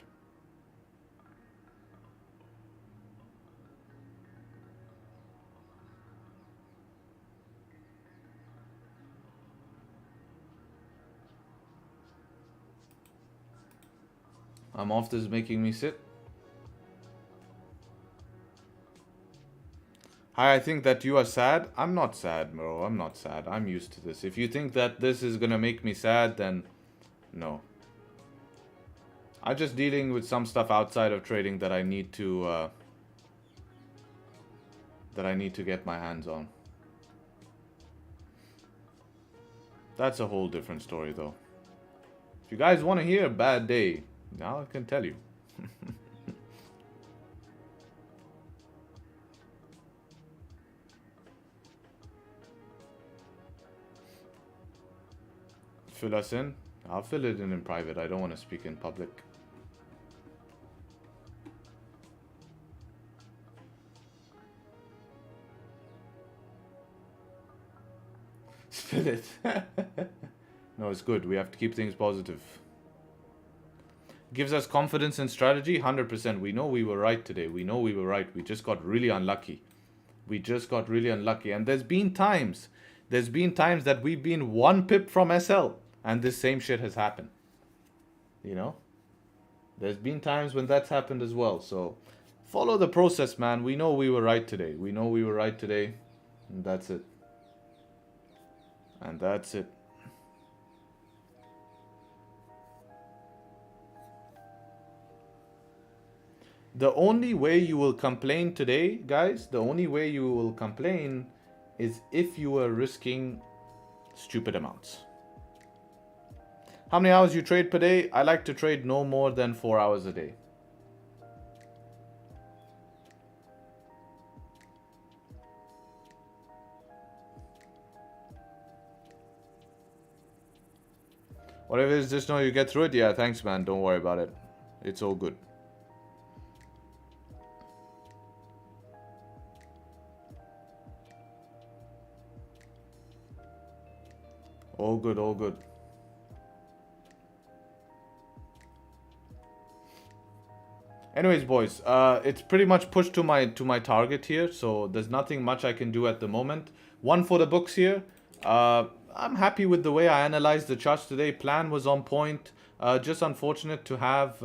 I'm off, this is making me sit. Hi, I think that you are sad. I'm not sad, bro. I'm not sad. I'm used to this. If you think that this is gonna make me sad, then no. I'm just dealing with some stuff outside of trading that I need to get my hands on. That's a whole different story, though. If you guys want to hear a bad day, now I can tell you. Fill us in. I'll fill it in private. I don't want to speak in public. Spill it. No, it's good. We have to keep things positive. Gives us confidence in strategy. 100%. We know we were right today. We know we were right. We just got really unlucky. We just got really unlucky. And there's been times that we've been 1 pip from SL. And this same shit has happened. You know? There's been times when that's happened as well. So follow the process, man. We know we were right today. We know we were right today. And that's it. And that's it. The only way you will complain today, guys, the only way you will complain is if you are risking stupid amounts. How many hours you trade per day? I like to trade no more than 4 hours a day. Whatever it is, just know you get through it. Yeah, thanks, man. Don't worry about it. It's all good. All good, all good. Anyways, boys, it's pretty much pushed to my target here, so there's nothing much I can do at the moment. One for the books here. I'm happy with the way I analyzed the charts today. Plan was on point. Just unfortunate to have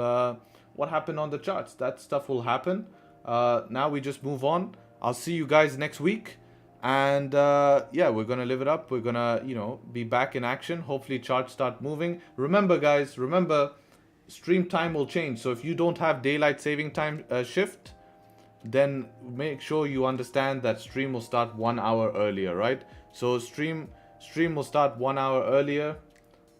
what happened on the charts. That stuff will happen. Now we just move on. I'll see you guys next week. And yeah, we're going to live it up. We're going to, you know, be back in action. Hopefully charts start moving. Remember, guys, stream time will change. So if you don't have daylight saving time shift, then make sure you understand that stream will start 1 hour earlier, right? So stream will start 1 hour earlier,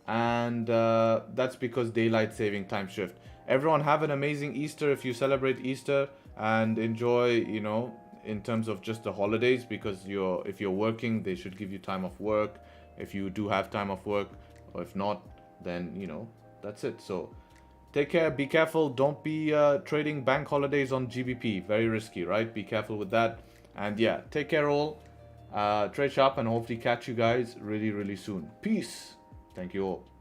and that's because daylight saving time shift. Everyone have an amazing Easter if you celebrate Easter, and enjoy, you know, in terms of just the holidays, because if you're working, they should give you time off work if you do have time off work, or if not, then, you know, that's it. So Take care. Be careful. Don't be trading bank holidays on GBP. Very risky, right? Be careful with that. And yeah, take care all. Trade sharp, and hopefully catch you guys really, really soon. Peace. Thank you all.